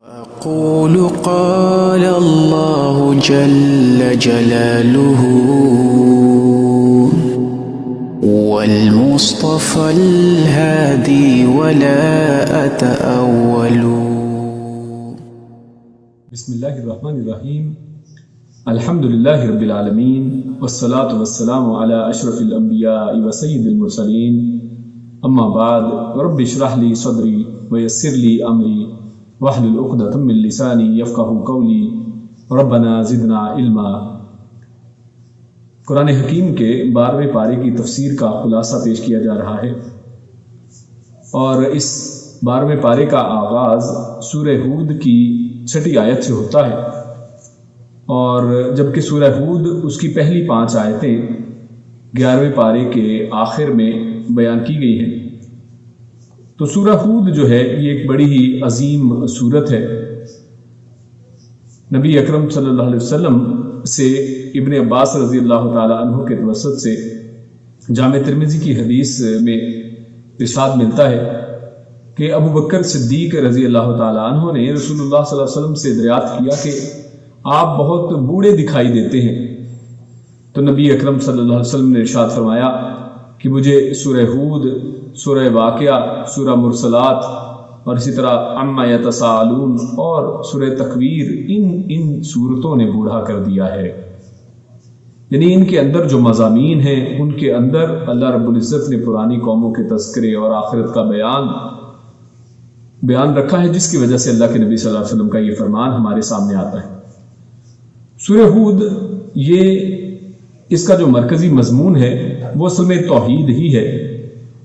أقول قال الله جل جلاله والمصطفى الهادي ولا أتأول. بسم الله الرحمن الرحيم. الحمد لله رب العالمين والصلاة والسلام على أشرف الأنبياء وسيد المرسلين. أما بعد، رب اشرح لي صدري ويسر لي أمري واحلل عقدة من لساني يفقهوا قولي ربنا زدنا علما. قرآن حکیم کے 12ویں پارے کی تفسیر کا خلاصہ پیش کیا جا رہا ہے، اور اس 12ویں پارے کا آغاز سورہ ہود کی 6 آیت سے ہوتا ہے، اور جبکہ سورہ ہود اس کی پہلی 5 آیتیں 11ویں پارے کے آخر میں بیان کی گئی ہیں. تو سورہ ہود جو ہے یہ ایک بڑی ہی عظیم سورت ہے. نبی اکرم صلی اللہ علیہ وسلم سے ابن عباس رضی اللہ تعالی عنہ کے توسط سے جامع ترمذی کی حدیث میں ارشاد ملتا ہے کہ ابو بکر صدیق رضی اللہ تعالی عنہ نے رسول اللہ صلی اللہ علیہ وسلم سے دریافت کیا کہ آپ بہت بوڑھے دکھائی دیتے ہیں. تو نبی اکرم صلی اللہ علیہ وسلم نے ارشاد فرمایا کہ مجھے سورہ ہود، سورہ واقعہ، سورہ مرسلات اور اسی طرح عما یتساءلون اور سورہ تکویر ان صورتوں نے بوڑھا کر دیا ہے. یعنی ان کے اندر جو مضامین ہیں ان کے اندر اللہ رب العزت نے پرانی قوموں کے تذکرے اور آخرت کا بیان رکھا ہے، جس کی وجہ سے اللہ کے نبی صلی اللہ علیہ وسلم کا یہ فرمان ہمارے سامنے آتا ہے. سورہ ہود اس کا جو مرکزی مضمون ہے وہ اصل میں توحید ہی ہے،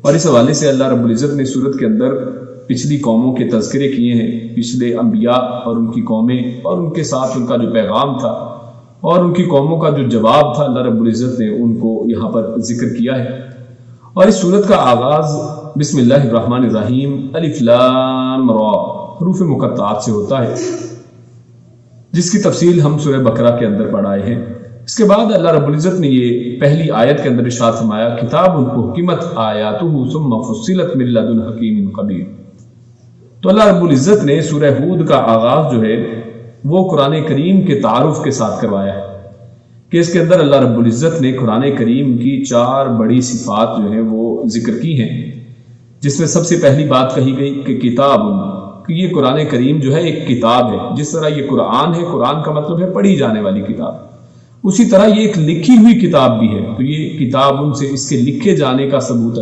اور اس حوالے سے اللہ رب العزت نے سورت کے اندر پچھلی قوموں کے تذکرے کیے ہیں، پچھلے انبیاء اور ان کی قومیں اور ان کے ساتھ ان کا جو پیغام تھا اور ان کی قوموں کا جو جواب تھا، اللہ رب العزت نے ان کو یہاں پر ذکر کیا ہے. اور اس سورت کا آغاز بسم اللہ الرحمن الرحیم الف لام را حروف مقطعات سے ہوتا ہے، جس کی تفصیل ہم سورہ بقرہ کے اندر پڑھ آئے ہیں. اس کے بعد اللہ رب العزت نے یہ پہلی آیت کے اندر ارشاد فرمایا کتاب احکمت آیاتہ ثم فصلت من لدن حکیم خبیر. تو اللہ رب العزت نے سورہ ہود کا آغاز جو ہے وہ قرآن کریم کے تعارف کے ساتھ کروایا ہے کہ اس کے اندر اللہ رب العزت نے قرآن کریم کی 4 بڑی صفات جو ہیں وہ ذکر کی ہیں، جس میں سب سے پہلی بات کہی گئی کہ کتاب، کہ یہ قرآن کریم جو ہے ایک کتاب ہے. جس طرح یہ قرآن ہے، قرآن کا مطلب ہے پڑھی جانے والی کتاب، اسی طرح یہ ایک لکھی ہوئی کتاب بھی ہے. تو یہ کتاب ان سے اس کے لکھے جانے کا ثبوت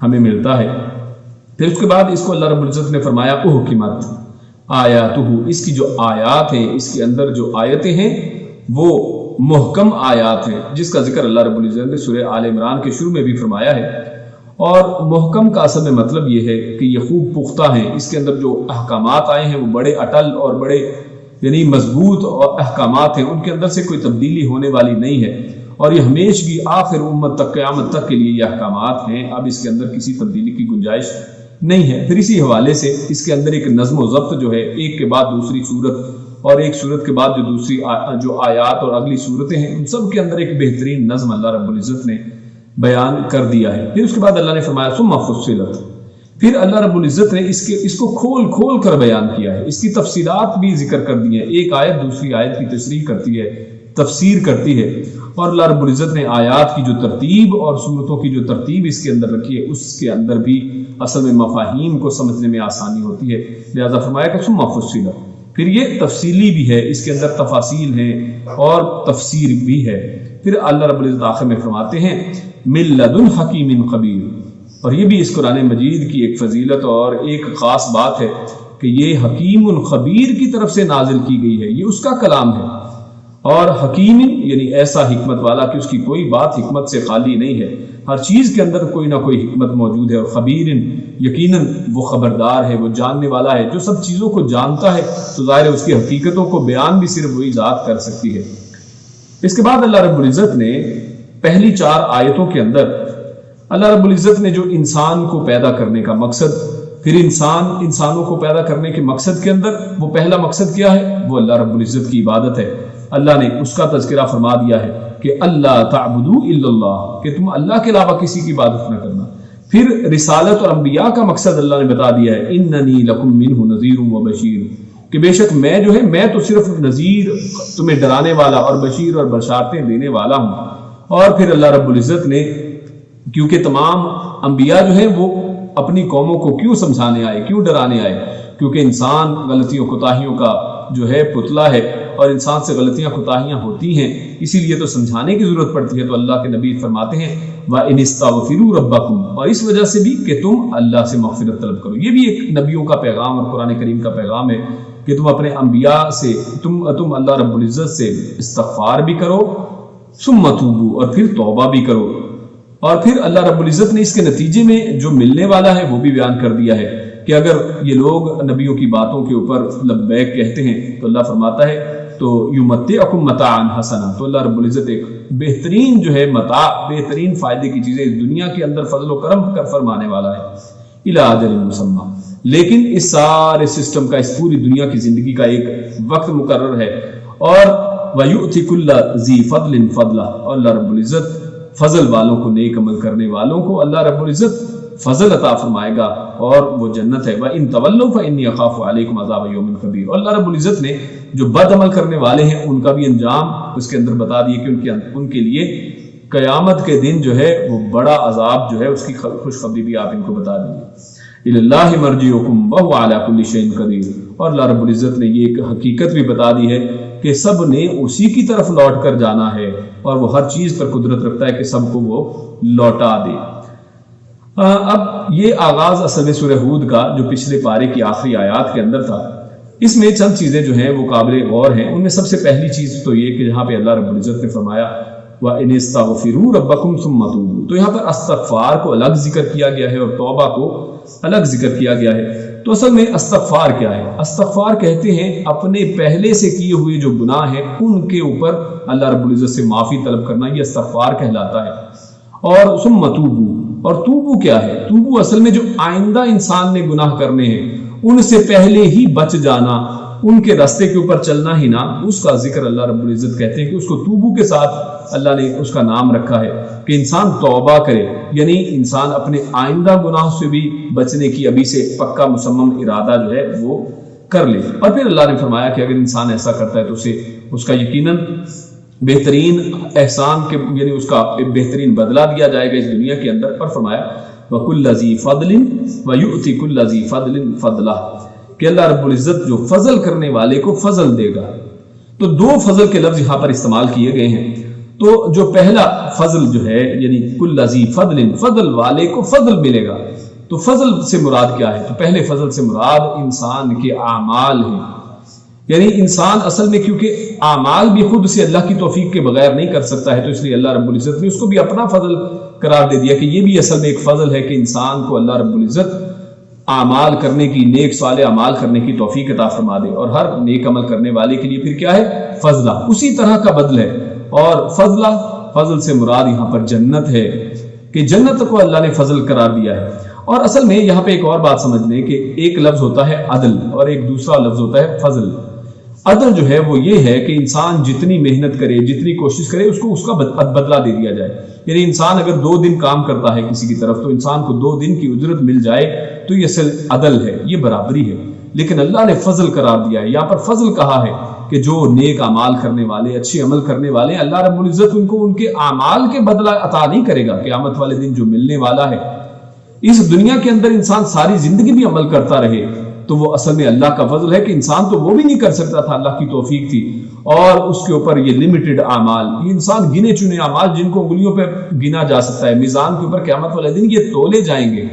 ہمیں ملتا ہے. پھر اس کے بعد اس کو اللہ رب العزت نے فرمایا احکمت آیاتہ، اس کی جو آیات ہیں، اس کے اندر جو آیتیں ہیں وہ محکم آیات ہیں، جس کا ذکر اللہ رب العزت نے سورہ آل عمران کے شروع میں بھی فرمایا ہے. اور محکم کا اصل میں مطلب یہ ہے کہ یہ خوب پختہ ہیں، اس کے اندر جو احکامات آئے ہیں وہ بڑے اٹل اور بڑے یعنی مضبوط اور احکامات ہیں، ان کے اندر سے کوئی تبدیلی ہونے والی نہیں ہے، اور یہ ہمیشگی آخر امت تک قیامت تک کے لیے یہ احکامات ہیں. اب اس کے اندر کسی تبدیلی کی گنجائش نہیں ہے. پھر اسی حوالے سے اس کے اندر ایک نظم و ضبط جو ہے، ایک کے بعد دوسری صورت اور ایک صورت کے بعد جو دوسری جو آیات اور اگلی صورتیں ہیں، ان سب کے اندر ایک بہترین نظم اللہ رب العزت نے بیان کر دیا ہے. پھر اس کے بعد اللہ نے فرمایا ثم فصلت، پھر اللہ رب العزت نے اس کو کھول کر بیان کیا ہے، اس کی تفصیلات بھی ذکر کر دی ہیں. ایک آیت دوسری آیت کی تشریح کرتی ہے، تفسیر کرتی ہے، اور اللہ رب العزت نے آیات کی جو ترتیب اور صورتوں کی جو ترتیب اس کے اندر رکھی ہے، اس کے اندر بھی اصل میں مفاہیم کو سمجھنے میں آسانی ہوتی ہے. لہذا فرمایا کہ ثم فصلت، پھر یہ تفصیلی بھی ہے، اس کے اندر تفاصیل ہیں اور تفسیر بھی ہے. پھر اللہ رب العزت آخر میں فرماتے ہیں من لدن حکیم خبیر. اور یہ بھی اس قرآن مجید کی ایک فضیلت اور ایک خاص بات ہے کہ یہ حکیم خبیر کی طرف سے نازل کی گئی ہے، یہ اس کا کلام ہے. اور حکیم یعنی ایسا حکمت والا کہ اس کی کوئی بات حکمت سے خالی نہیں ہے، ہر چیز کے اندر کوئی نہ کوئی حکمت موجود ہے. اور خبیر یقیناً وہ خبردار ہے، وہ جاننے والا ہے، جو سب چیزوں کو جانتا ہے. تو ظاہر ہے اس کی حقیقتوں کو بیان بھی صرف وہی ذات کر سکتی ہے. اس کے بعد اللہ رب العزت نے پہلی 4 آیتوں کے اندر اللہ رب العزت نے جو انسان کو پیدا کرنے کا مقصد، پھر انسانوں کو پیدا کرنے کے مقصد کے اندر وہ پہلا مقصد کیا ہے، وہ اللہ رب العزت کی عبادت ہے. اللہ نے اس کا تذکرہ فرما دیا ہے کہ اللہ تعبدوا الا اللہ، کہ تم اللہ کے علاوہ کسی کی عبادت نہ کرنا. پھر رسالت اور انبیاء کا مقصد اللہ نے بتا دیا ہے، اننی لکم منہ نذیر و بشیر، کہ بے شک میں تو صرف نذیر، تمہیں ڈرانے والا اور بشیر اور بشارتیں دینے والا ہوں۔ اور پھر اللہ رب العزت نے، کیونکہ تمام انبیاء جو ہیں وہ اپنی قوموں کو کیوں سمجھانے آئے، کیوں ڈرانے آئے؟ کیونکہ انسان غلطیوں کوتاہیوں کا جو ہے پتلا ہے، اور انسان سے غلطیاں کوتاہیاں ہوتی ہیں، اسی لیے تو سمجھانے کی ضرورت پڑتی ہے۔ تو اللہ کے نبی فرماتے ہیں وَإِنِ اسْتَغْفِرُوا رَبَّكُمْ، اور اس وجہ سے بھی کہ تم اللہ سے مغفرت طلب کرو۔ یہ بھی ایک نبیوں کا پیغام اور قرآن کریم کا پیغام ہے کہ تم اپنے انبیاء سے، تم اللہ رب العزت سے استغفار بھی کرو، ثم توبوا، اور پھر توبہ بھی کرو۔ اور پھر اللہ رب العزت نے اس کے نتیجے میں جو ملنے والا ہے وہ بھی بیان کر دیا ہے کہ اگر یہ لوگ نبیوں کی باتوں کے اوپر لبیک کہتے ہیں تو اللہ فرماتا ہے تو یمتعکم متاعا حسنا، تو اللہ رب العزت ایک بہترین جو ہے متاع، بہترین فائدے کی چیزیں اس دنیا کے اندر فضل و کرم کر فرمانے والا ہے، الی اجل مسمى۔ لیکن اس سارے سسٹم کا، اس پوری دنیا کی زندگی کا ایک وقت مقرر ہے، اور وَيُؤْتِ كُلَّ ذِي فَضْلٍ فَضْلَهُ، اور اللہ رب العزت فضل والوں کو، نیک عمل کرنے والوں کو اللہ رب العزت فضل عطا فرمائے گا، اور وہ جنت ہے۔ وَإِن تَوَلَّوْا فَإِنِّي أَخَافُ عَلَيْكُمْ عَذَابَ يَوْمٍ كَبِيرٍ، اور اللہ رب العزت نے جو بد عمل کرنے والے ہیں ان کا بھی انجام اس کے اندر بتا دیے کہ ان کے لیے قیامت کے دن جو ہے وہ بڑا عذاب جو ہے اس کی خوشخبری بھی آپ ان کو بتا دیجیے۔ إِلَى اللَّهِ مَرْجِعُكُمْ وَهُوَ عَلَى كُلِّ شَيْءٍ قَدِيرٌ، اور اللہ رب العزت نے یہ ایک حقیقت بھی بتا دی ہے کہ سب نے اسی کی طرف لوٹ کر جانا ہے، اور وہ ہر چیز پر قدرت رکھتا ہے کہ سب کو وہ لوٹا دے۔ اب یہ آغاز اصل میں سورہ ہود کا جو پچھلے پارے کی آخری آیات کے اندر تھا، اس میں چند چیزیں جو ہیں وہ قابل غور ہیں۔ ان میں سب سے پہلی چیز تو یہ کہ جہاں پہ اللہ رب العزت نے فرمایا وَإِنِ اسْتَغْفِرُوا رَبَّكُمْ ثُمَّ تُوبُوا، تو یہاں پر استغفار کو الگ ذکر کیا گیا ہے اور توبہ کو الگ ذکر کیا گیا ہے۔ تو اصل میں استغفار کیا ہے؟ استغفار کہتے ہیں اپنے پہلے سے کیے ہوئے جو گناہ ہیں ان کے اوپر اللہ رب العزت سے معافی طلب کرنا، یہ استغفار کہلاتا ہے۔ اور ثم توبوا، اور توبو کیا ہے؟ توبو اصل میں جو آئندہ انسان نے گناہ کرنے ہیں ان سے پہلے ہی بچ جانا، ان کے راستے کے اوپر چلنا ہی نہ، اس کا ذکر اللہ رب العزت کہتے ہیں کہ اس کو توبو کے ساتھ اللہ نے اس کا نام رکھا ہے کہ انسان توبہ کرے، یعنی انسان اپنے آئندہ گناہ سے بھی بچنے کی ابھی سے پکا مصمم ارادہ جو ہے وہ کر لے۔ اور پھر اللہ نے فرمایا کہ اگر انسان ایسا کرتا ہے تو اس کا یقیناً بہترین احسان کے، یعنی اس کا بہترین بدلہ دیا جائے گا اس دنیا کے اندر۔ اور فرمایا وَكُلَّ ذِي فَضْلٍ وَيُؤْتِ كُلَّ ذِي فَضْلٍ فَضْلَهُ، کہ اللہ رب العزت جو فضل کرنے والے کو فضل دے گا۔ تو دو فضل کے لفظ یہاں پر استعمال کیے گئے ہیں۔ تو جو پہلا فضل جو ہے یعنی كُلَّ ذِي فَضْلٍ، فضل والے کو فضل ملے گا۔ تو فضل سے مراد کیا ہے؟ تو پہلے فضل سے مراد انسان کے اعمال ہیں، یعنی انسان اصل میں کیونکہ اعمال بھی خود سے اللہ کی توفیق کے بغیر نہیں کر سکتا ہے، تو اس لیے اللہ رب العزت نے اس کو بھی اپنا فضل قرار دے دیا کہ یہ بھی اصل میں ایک فضل ہے کہ انسان کو اللہ رب العزت اعمال کرنے کی، نیک صالح اعمال کرنے کی توفیق عطا فرما دے، اور ہر نیک عمل کرنے والے کے لیے پھر کیا ہے؟ فضلہ، اسی طرح کا بدل ہے۔ اور فضل سے مراد یہاں پر جنت ہے کہ جنت کو اللہ نے فضل قرار دیا ہے۔ اور اصل میں یہاں پہ ایک اور بات سمجھ لیں کہ ایک لفظ ہوتا ہے عدل اور ایک دوسرا لفظ ہوتا ہے فضل۔ عدل جو ہے وہ یہ ہے کہ انسان جتنی محنت کرے، جتنی کوشش کرے، اس کو اس کا بدلہ دے دیا جائے۔ یعنی انسان اگر 2 دن کام کرتا ہے کسی کی طرف تو انسان کو 2 دن کی اجرت مل جائے تو یہ اصل عدل ہے، یہ برابری ہے۔ لیکن اللہ نے فضل قرار دیا ہے، یہاں پر فضل کہا ہے کہ جو نیک اعمال کرنے والے، اچھے عمل کرنے والے، اللہ رب العزت ان کو ان کے اعمال کے بدلہ عطا نہیں کرے گا قیامت والے دن جو ملنے والا ہے۔ اس دنیا کے اندر انسان ساری زندگی بھی عمل کرتا رہے تو وہ اصل میں اللہ کا فضل ہے کہ انسان تو وہ بھی نہیں کر سکتا تھا، اللہ کی توفیق تھی، اور اس کے اوپر یہ لمیٹڈ اعمال، یہ انسان گنے چنے اعمال جن کو انگلیوں پہ گنا جا سکتا ہے، میزان کے اوپر قیامت والے دن یہ تولے جائیں گے۔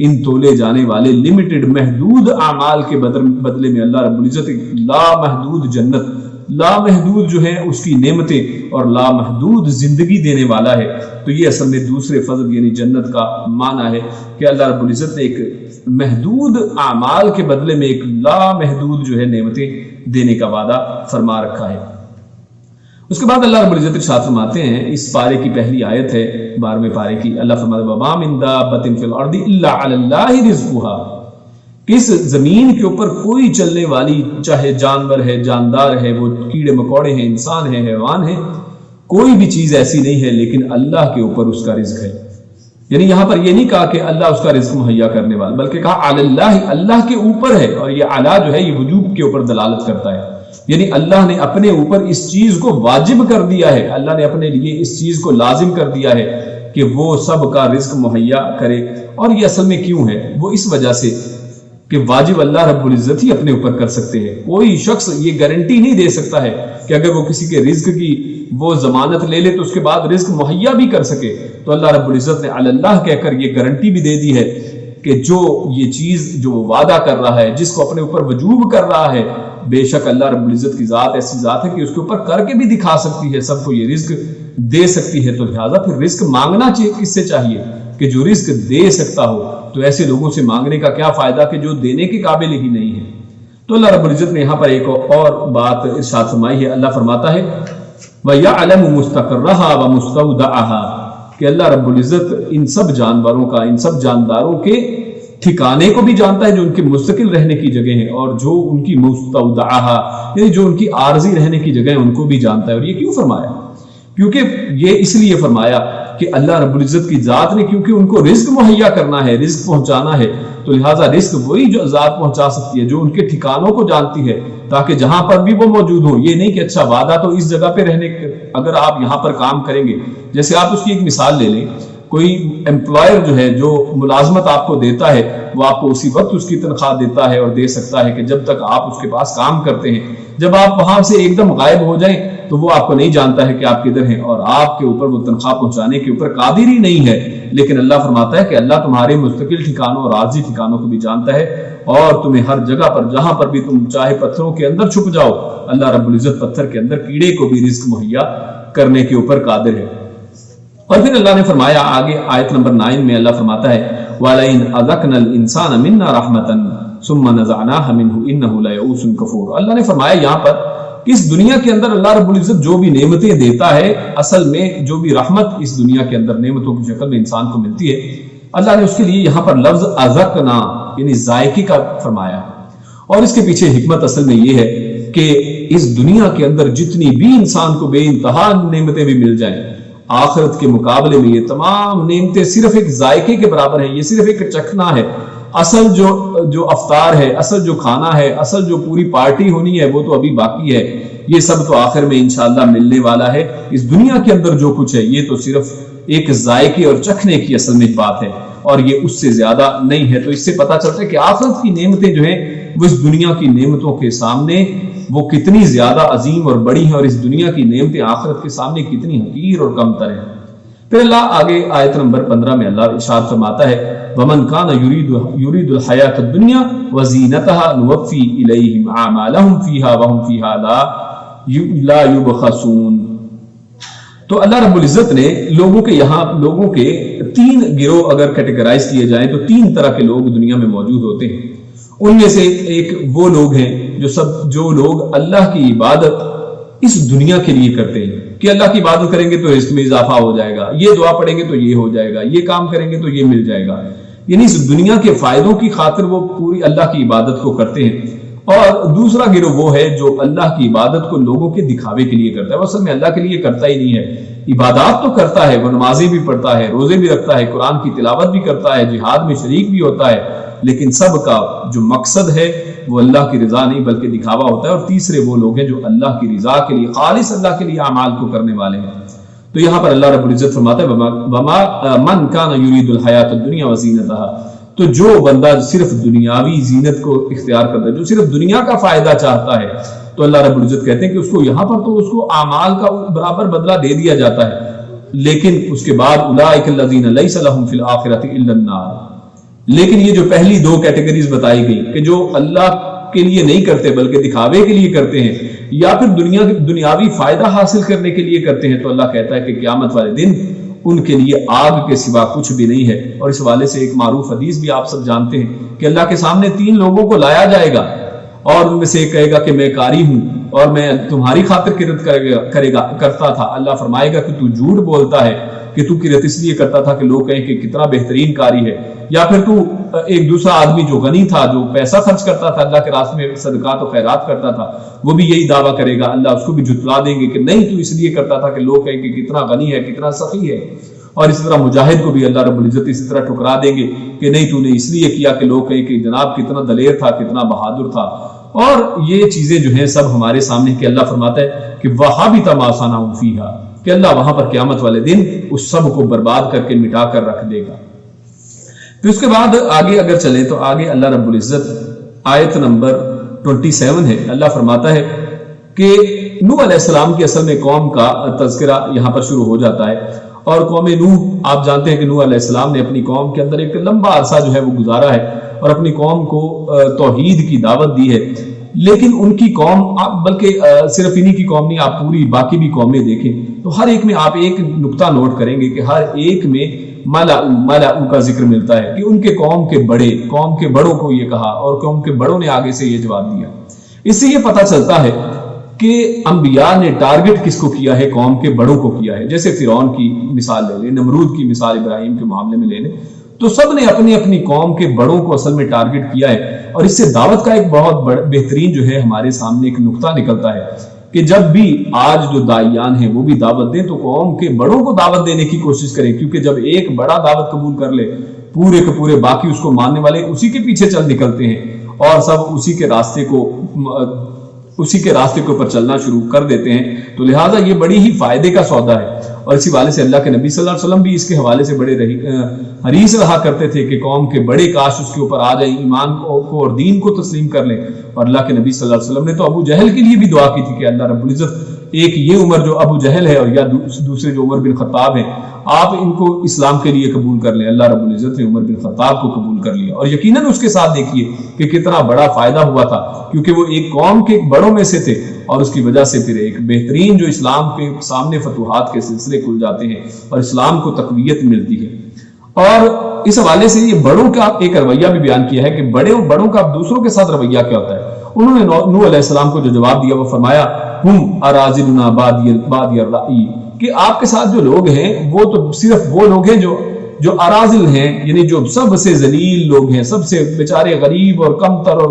ان تولے جانے والے لمیٹڈ محدود اعمال کے بدلے میں اللہ رب العزت لامحدود جنت، لامحدود جو ہے اس کی نعمتیں اور لامحدود زندگی دینے والا ہے۔ تو یہ اصل میں دوسرے فضل یعنی جنت کا معنی ہے کہ اللہ رب العزت نے ایک محدود اعمال کے بدلے میں ایک لامحدود جو ہے نعمتیں دینے کا وعدہ فرما رکھا ہے۔ اس کے بعد اللہ رب العزت ارشاد فرماتے ہیں، اس پارے کی پہلی آیت ہے 12ویں پارے کی، اللہ فرماتا ہے وَمَا مِن دَابَّةٍ فِي الْأَرْضِ إِلَّا عَلَى اللَّهِ رِزْقُهَا، کہ اس زمین کے اوپر کوئی چلنے والی، چاہے جانور ہے، جاندار ہے، وہ کیڑے مکوڑے ہیں، انسان ہے، حیوان ہے، کوئی بھی چیز ایسی نہیں ہے لیکن اللہ کے اوپر اس کا رزق ہے۔ یعنی یہاں پر یہ نہیں کہا کہ اللہ اس کا رزق مہیا کرنے والا، بلکہ کہا علی اللہ، اللہ کے اوپر ہے، اور یہ اعلیٰ جو ہے یہ وجوب کے اوپر دلالت کرتا ہے، یعنی اللہ نے اپنے اوپر اس چیز کو واجب کر دیا ہے، اللہ نے اپنے لیے اس چیز کو لازم کر دیا ہے کہ وہ سب کا رزق مہیا کرے۔ اور یہ اصل میں کیوں ہے؟ وہ اس وجہ سے کہ واجب اللہ رب العزت ہی اپنے اوپر کر سکتے ہیں، کوئی شخص یہ گارنٹی نہیں دے سکتا ہے کہ اگر وہ کسی کے رزق کی وہ ضمانت لے لے تو اس کے بعد رزق مہیا بھی کر سکے۔ تو اللہ رب العزت نے علی اللہ کہہ کر یہ گارنٹی بھی دے دی ہے کہ جو یہ چیز جو وہ وعدہ کر رہا ہے، جس کو اپنے اوپر وجوب کر رہا ہے، بے شک اللہ رب العزت کی ذات ایسی ذات ہے کہ اس کے اوپر کر کے بھی دکھا سکتی ہے، سب کو یہ رزق دے سکتی ہے۔ تو لہٰذا پھر رزق مانگنا کس سے چاہیے کہ جو رزق دے سکتا ہو، تو ایسے لوگوں سے مانگنے کا کیا فائدہ کہ جو دینے کے قابل ہی نہیں ہے۔ تو اللہ رب العزت نے یہاں پر ایک اور بات ارشاد فرمائی ہے، اللہ فرماتا ہے وَيَعْلَمُ مُسْتَقَرَّهَا وَمُسْتَوْدَعَهَا، کہ اللہ رب العزت ان سب جانوروں کا، ان سب جانداروں کے ٹھکانے کو بھی جانتا ہے جو ان کے مستقل رہنے کی جگہ ہیں، اور جو ان کی مستودعها یعنی جو ان کی عارضی رہنے کی جگہ ہیں ان کو بھی جانتا ہے۔ اور یہ کیوں فرمایا؟ کیونکہ یہ اس لیے فرمایا کہ اللہ رب العزت کی ذات نے، کیونکہ ان کو رزق مہیا کرنا ہے، رزق پہنچانا ہے، تو لہٰذا رزق وہی جو ذات پہنچا سکتی ہے جو ان کے ٹھکانوں کو جانتی ہے، تاکہ جہاں پر بھی وہ موجود ہو، یہ نہیں کہ اچھا وعدہ تو اس جگہ پہ رہنے، اگر آپ یہاں پر کام کریں گے، جیسے آپ اس کی ایک مثال لے لیں، کوئی امپلائر جو ہے جو ملازمت آپ کو دیتا ہے، وہ آپ کو اسی وقت اس کی تنخواہ دیتا ہے اور دے سکتا ہے کہ جب تک آپ اس کے پاس کام کرتے ہیں، جب آپ وہاں سے ایک دم غائب ہو جائیں تو وہ آپ کو نہیں جانتا ہے کہ آپ کدھر ہیں، اور آپ کے اوپر وہ تنخواہ پہنچانے کے اوپر قادر ہی نہیں ہے۔ لیکن اللہ فرماتا ہے کہ اللہ تمہارے مستقل ٹھکانوں اور عارضی ٹھکانوں کو بھی جانتا ہے، اور تمہیں ہر جگہ پر جہاں پر بھی تم چاہے پتھروں کے اندر چھپ جاؤ، اللہ رب العزت پتھر کے اندر کیڑے کو بھی رزق مہیا کرنے کے اوپر قادر ہے۔ اور پھر اللہ نے فرمایا آگے آیت نمبر 9 میں اللہ فرماتا ہے وَلَئِنْ أَذَقْنَا الْإِنسَانَ مِنَّا رَحْمَةً ثُمَّ نَزَعْنَاهَا مِنْهُ إِنَّهُ لَيَئُوسٌ كَفُورٌ۔ اللہ نے فرمایا یہاں پر اس دنیا کے اندر اللہ رب العزت جو بھی نعمتیں دیتا ہے، اصل میں جو بھی رحمت اس دنیا کے اندر نعمتوں کی شکل میں انسان کو ملتی ہے، اللہ نے اس کے لیے یہاں پر لفظ اذقنا یعنی ذائقے کا فرمایا، اور اس کے پیچھے حکمت اصل میں یہ ہے کہ اس دنیا کے اندر جتنی بھی انسان کو بے انتہا نعمتیں بھی مل جائیں، آخرت کے مقابلے میں یہ تمام نعمتیں صرف ایک ذائقے کے برابر ہیں، یہ صرف ایک چکھنا ہے۔ اصل جو افطار ہے، اصل جو کھانا ہے، اصل جو پوری پارٹی ہونی ہے، وہ تو ابھی باقی ہے، یہ سب تو آخر میں انشاءاللہ ملنے والا ہے۔ اس دنیا کے اندر جو کچھ ہے یہ تو صرف ایک ذائقے اور چکھنے کی اصل میں بات ہے، اور یہ اس سے زیادہ نہیں ہے۔ تو اس سے پتہ چلتا ہے کہ آخرت کی نعمتیں جو ہیں وہ اس دنیا کی نعمتوں کے سامنے وہ کتنی زیادہ عظیم اور بڑی ہیں، اور اس دنیا کی نعمتیں آخرت کے سامنے کتنی حقیر اور کم تر ہیں۔ پھر اللہ آگے آیت نمبر 15 میں اللہ ارشاد فرماتا ہے وَمَنْ كَانَ يُرِيدُ الْحَيَاةَ الدُّنْيَا وَزِينَتَهَا نُوَفِّي إِلَيْهِمْ أَعْمَالَهُمْ فِيهَا وَهُمْ فِيهَا لَا يُبْخَسُونَ۔ تو اللہ رب العزت نے لوگوں کے 3 گروہ اگر کیٹیگرائز کیے جائیں تو 3 طرح کے لوگ دنیا میں موجود ہوتے ہیں۔ ان میں سے ایک وہ لوگ ہیں جو لوگ اللہ کی عبادت اس دنیا کے لیے کرتے ہیں کہ اللہ کی عبادت کریں گے تو رزق میں اضافہ ہو جائے گا، یہ دعا پڑھیں گے تو یہ ہو جائے گا، یہ کام کریں گے تو یہ مل جائے گا، یعنی اس دنیا کے فائدوں کی خاطر وہ پوری اللہ کی عبادت کو کرتے ہیں۔ اور دوسرا گروہ وہ ہے جو اللہ کی عبادت کو لوگوں کے دکھاوے کے لیے کرتا ہے، وہ اصل میں اللہ کے لیے کرتا ہی نہیں ہے، عبادات تو کرتا ہے، وہ نمازیں بھی پڑھتا ہے، روزے بھی رکھتا ہے، قرآن کی تلاوت بھی کرتا ہے، جہاد میں شریک بھی ہوتا ہے، لیکن سب کا جو مقصد ہے وہ اللہ کی رضا نہیں بلکہ دکھاوا ہوتا ہے۔ اور تیسرے وہ لوگ ہیں جو اللہ کی رضا کے لیے، خالص اللہ کے لیے اعمال کو کرنے والے ہیں۔ تو یہاں پر اللہ رب العزت فرماتا ہے وَمَنْ كَانَ يُرِيدُ الْحَيَاةَ الدُّنْيَا وَزِينَتَهَا، تو جو بندہ صرف دنیاوی زینت کو اختیار کرتا ہے، جو صرف دنیا کا فائدہ چاہتا ہے، تو اللہ رب العزت کہتے ہیں کہ اس کو یہاں پر تو اس کو اعمال کا برابر بدلہ دے دیا جاتا ہے، لیکن اس کے بعد اولئک الذین لیس لہم فی الآخرۃ الا النار۔ لیکن یہ جو پہلی 2 کیٹیگریز بتائی گئی کہ جو اللہ کے لیے نہیں کرتے بلکہ دکھاوے کے لیے کرتے ہیں، یا پھر دنیاوی فائدہ حاصل کرنے کے لیے کرتے ہیں، تو اللہ کہتا ہے کہ قیامت والے دن ان کے لیے آگ کے سوا کچھ بھی نہیں ہے۔ اور اس حوالے سے ایک معروف حدیث بھی آپ سب جانتے ہیں کہ اللہ کے سامنے 3 لوگوں کو لایا جائے گا، اور ان میں سے ایک کہے گا کہ میں قاری ہوں اور میں تمہاری خاطر کرت کرتا تھا۔ اللہ فرمائے گا کہ تو جھوٹ بولتا ہے، کہ تو کرت اس لیے کرتا تھا کہ لوگ کہیں کہ کتنا بہترین قاری ہے، یا پھر تو ایک دوسرا آدمی جو غنی تھا، جو پیسہ خرچ کرتا تھا اللہ کے راستے میں، صدقات و خیرات کرتا تھا، وہ بھی یہی دعویٰ کرے گا، اللہ اس کو بھی جھٹلا دیں گے کہ نہیں تو اس لیے کرتا تھا کہ لوگ کہیں کہ کتنا غنی ہے، کتنا سخی ہے۔ اور اسی طرح مجاہد کو بھی اللہ رب العزت اسی طرح ٹھکرا دیں گے کہ نہیں تو نے اس لیے کیا کہ لوگ کہیں کہ جناب کتنا دلیر تھا، کتنا بہادر تھا. اور یہ چیزیں جو ہیں سب ہمارے سامنے کہ اللہ فرماتا ہے کہ وَحَبِطَ مَا صَنَعُوا فِيهَا، کہ اللہ وہاں پر قیامت والے دن اس سب کو برباد کر کے مٹا کر رکھ دے گا. پھر اس کے بعد آگے اگر چلیں تو آگے اللہ رب العزت آیت نمبر 27 ہے، اللہ فرماتا ہے کہ نوح علیہ السلام کی اصل میں قوم کا تذکرہ یہاں پر شروع ہو جاتا ہے. اور قوم نوح، آپ جانتے ہیں کہ نوح علیہ السلام نے اپنی قوم کے اندر ایک لمبا عرصہ جو ہے وہ گزارا ہے اور اپنی قوم کو توحید کی دعوت دی ہے. لیکن ان کی قوم، بلکہ صرف انہی کی قوم نہیں، آپ پوری باقی بھی قومیں دیکھیں تو ہر ایک میں آپ ایک نقطہ نوٹ کریں گے کہ ہر ایک میں ملأ کا ذکر ملتا ہے کہ ان کے قوم کے بڑے، قوم کے بڑوں کو یہ کہا اور قوم کے بڑوں نے آگے سے یہ جواب دیا. اس سے یہ پتہ چلتا ہے کہ انبیاء نے ٹارگٹ کس کو کیا ہے؟ قوم کے بڑوں کو کیا ہے. جیسے فرعون کی مثال لے لیں، نمرود کی مثال ابراہیم کے معاملے میں لے لیں، تو سب نے اپنی اپنی قوم کے بڑوں کو اصل میں ٹارگٹ کیا ہے. اور اس سے دعوت کا ایک بہت بہترین جو ہے ہمارے سامنے ایک نقطہ نکلتا ہے کہ جب بھی آج جو داعیان ہیں وہ بھی دعوت دیں تو قوم کے بڑوں کو دعوت دینے کی کوشش کریں، کیونکہ جب ایک بڑا دعوت قبول کر لے پورے کے پورے باقی اس کو ماننے والے اسی کے پیچھے چل نکلتے ہیں اور سب اسی کے راستے کے اوپر چلنا شروع کر دیتے ہیں. تو لہٰذا یہ بڑی ہی فائدے کا سودا ہے. اور اسی حوالے سے اللہ کے نبی صلی اللہ علیہ وسلم بھی اس کے حوالے سے بڑے حریص رہا کرتے تھے کہ قوم کے بڑے کاش اس کے اوپر آ جائیں، ایمان کو اور دین کو تسلیم کر لیں. اور اللہ کے نبی صلی اللہ علیہ وسلم نے تو ابو جہل کے لیے بھی دعا کی تھی کہ اللہ رب العزت ایک یہ عمر جو ابو جہل ہے اور یا دوسرے جو عمر بن خطاب ہیں، آپ ان کو اسلام کے لیے قبول کر لیں. اللہ رب العزت نے عمر بن خطاب کو قبول کر لیا اور یقیناً اس کے ساتھ دیکھیے کہ کتنا بڑا فائدہ ہوا تھا، کیونکہ وہ ایک قوم کے بڑوں میں سے تھے اور اس کی وجہ سے پھر ایک بہترین جو اسلام کے سامنے فتوحات کے سلسلے کھل جاتے ہیں اور اسلام کو تقویت ملتی ہے. اور اس حوالے سے یہ بڑوں کا ایک رویہ بھی بیان کیا ہے کہ بڑوں کا دوسروں کے ساتھ رویہ کیا ہوتا ہے. انہوں نے نوح علیہ السلام کو جو جواب دیا وہ فرمایا ہم اراذلنا بادی الرأی، کہ آپ کے ساتھ جو لوگ ہیں وہ تو صرف وہ لوگ ہیں جو اراذل ہیں، یعنی جو سب سے ذلیل لوگ ہیں، سب سے بیچارے غریب اور کمتر اور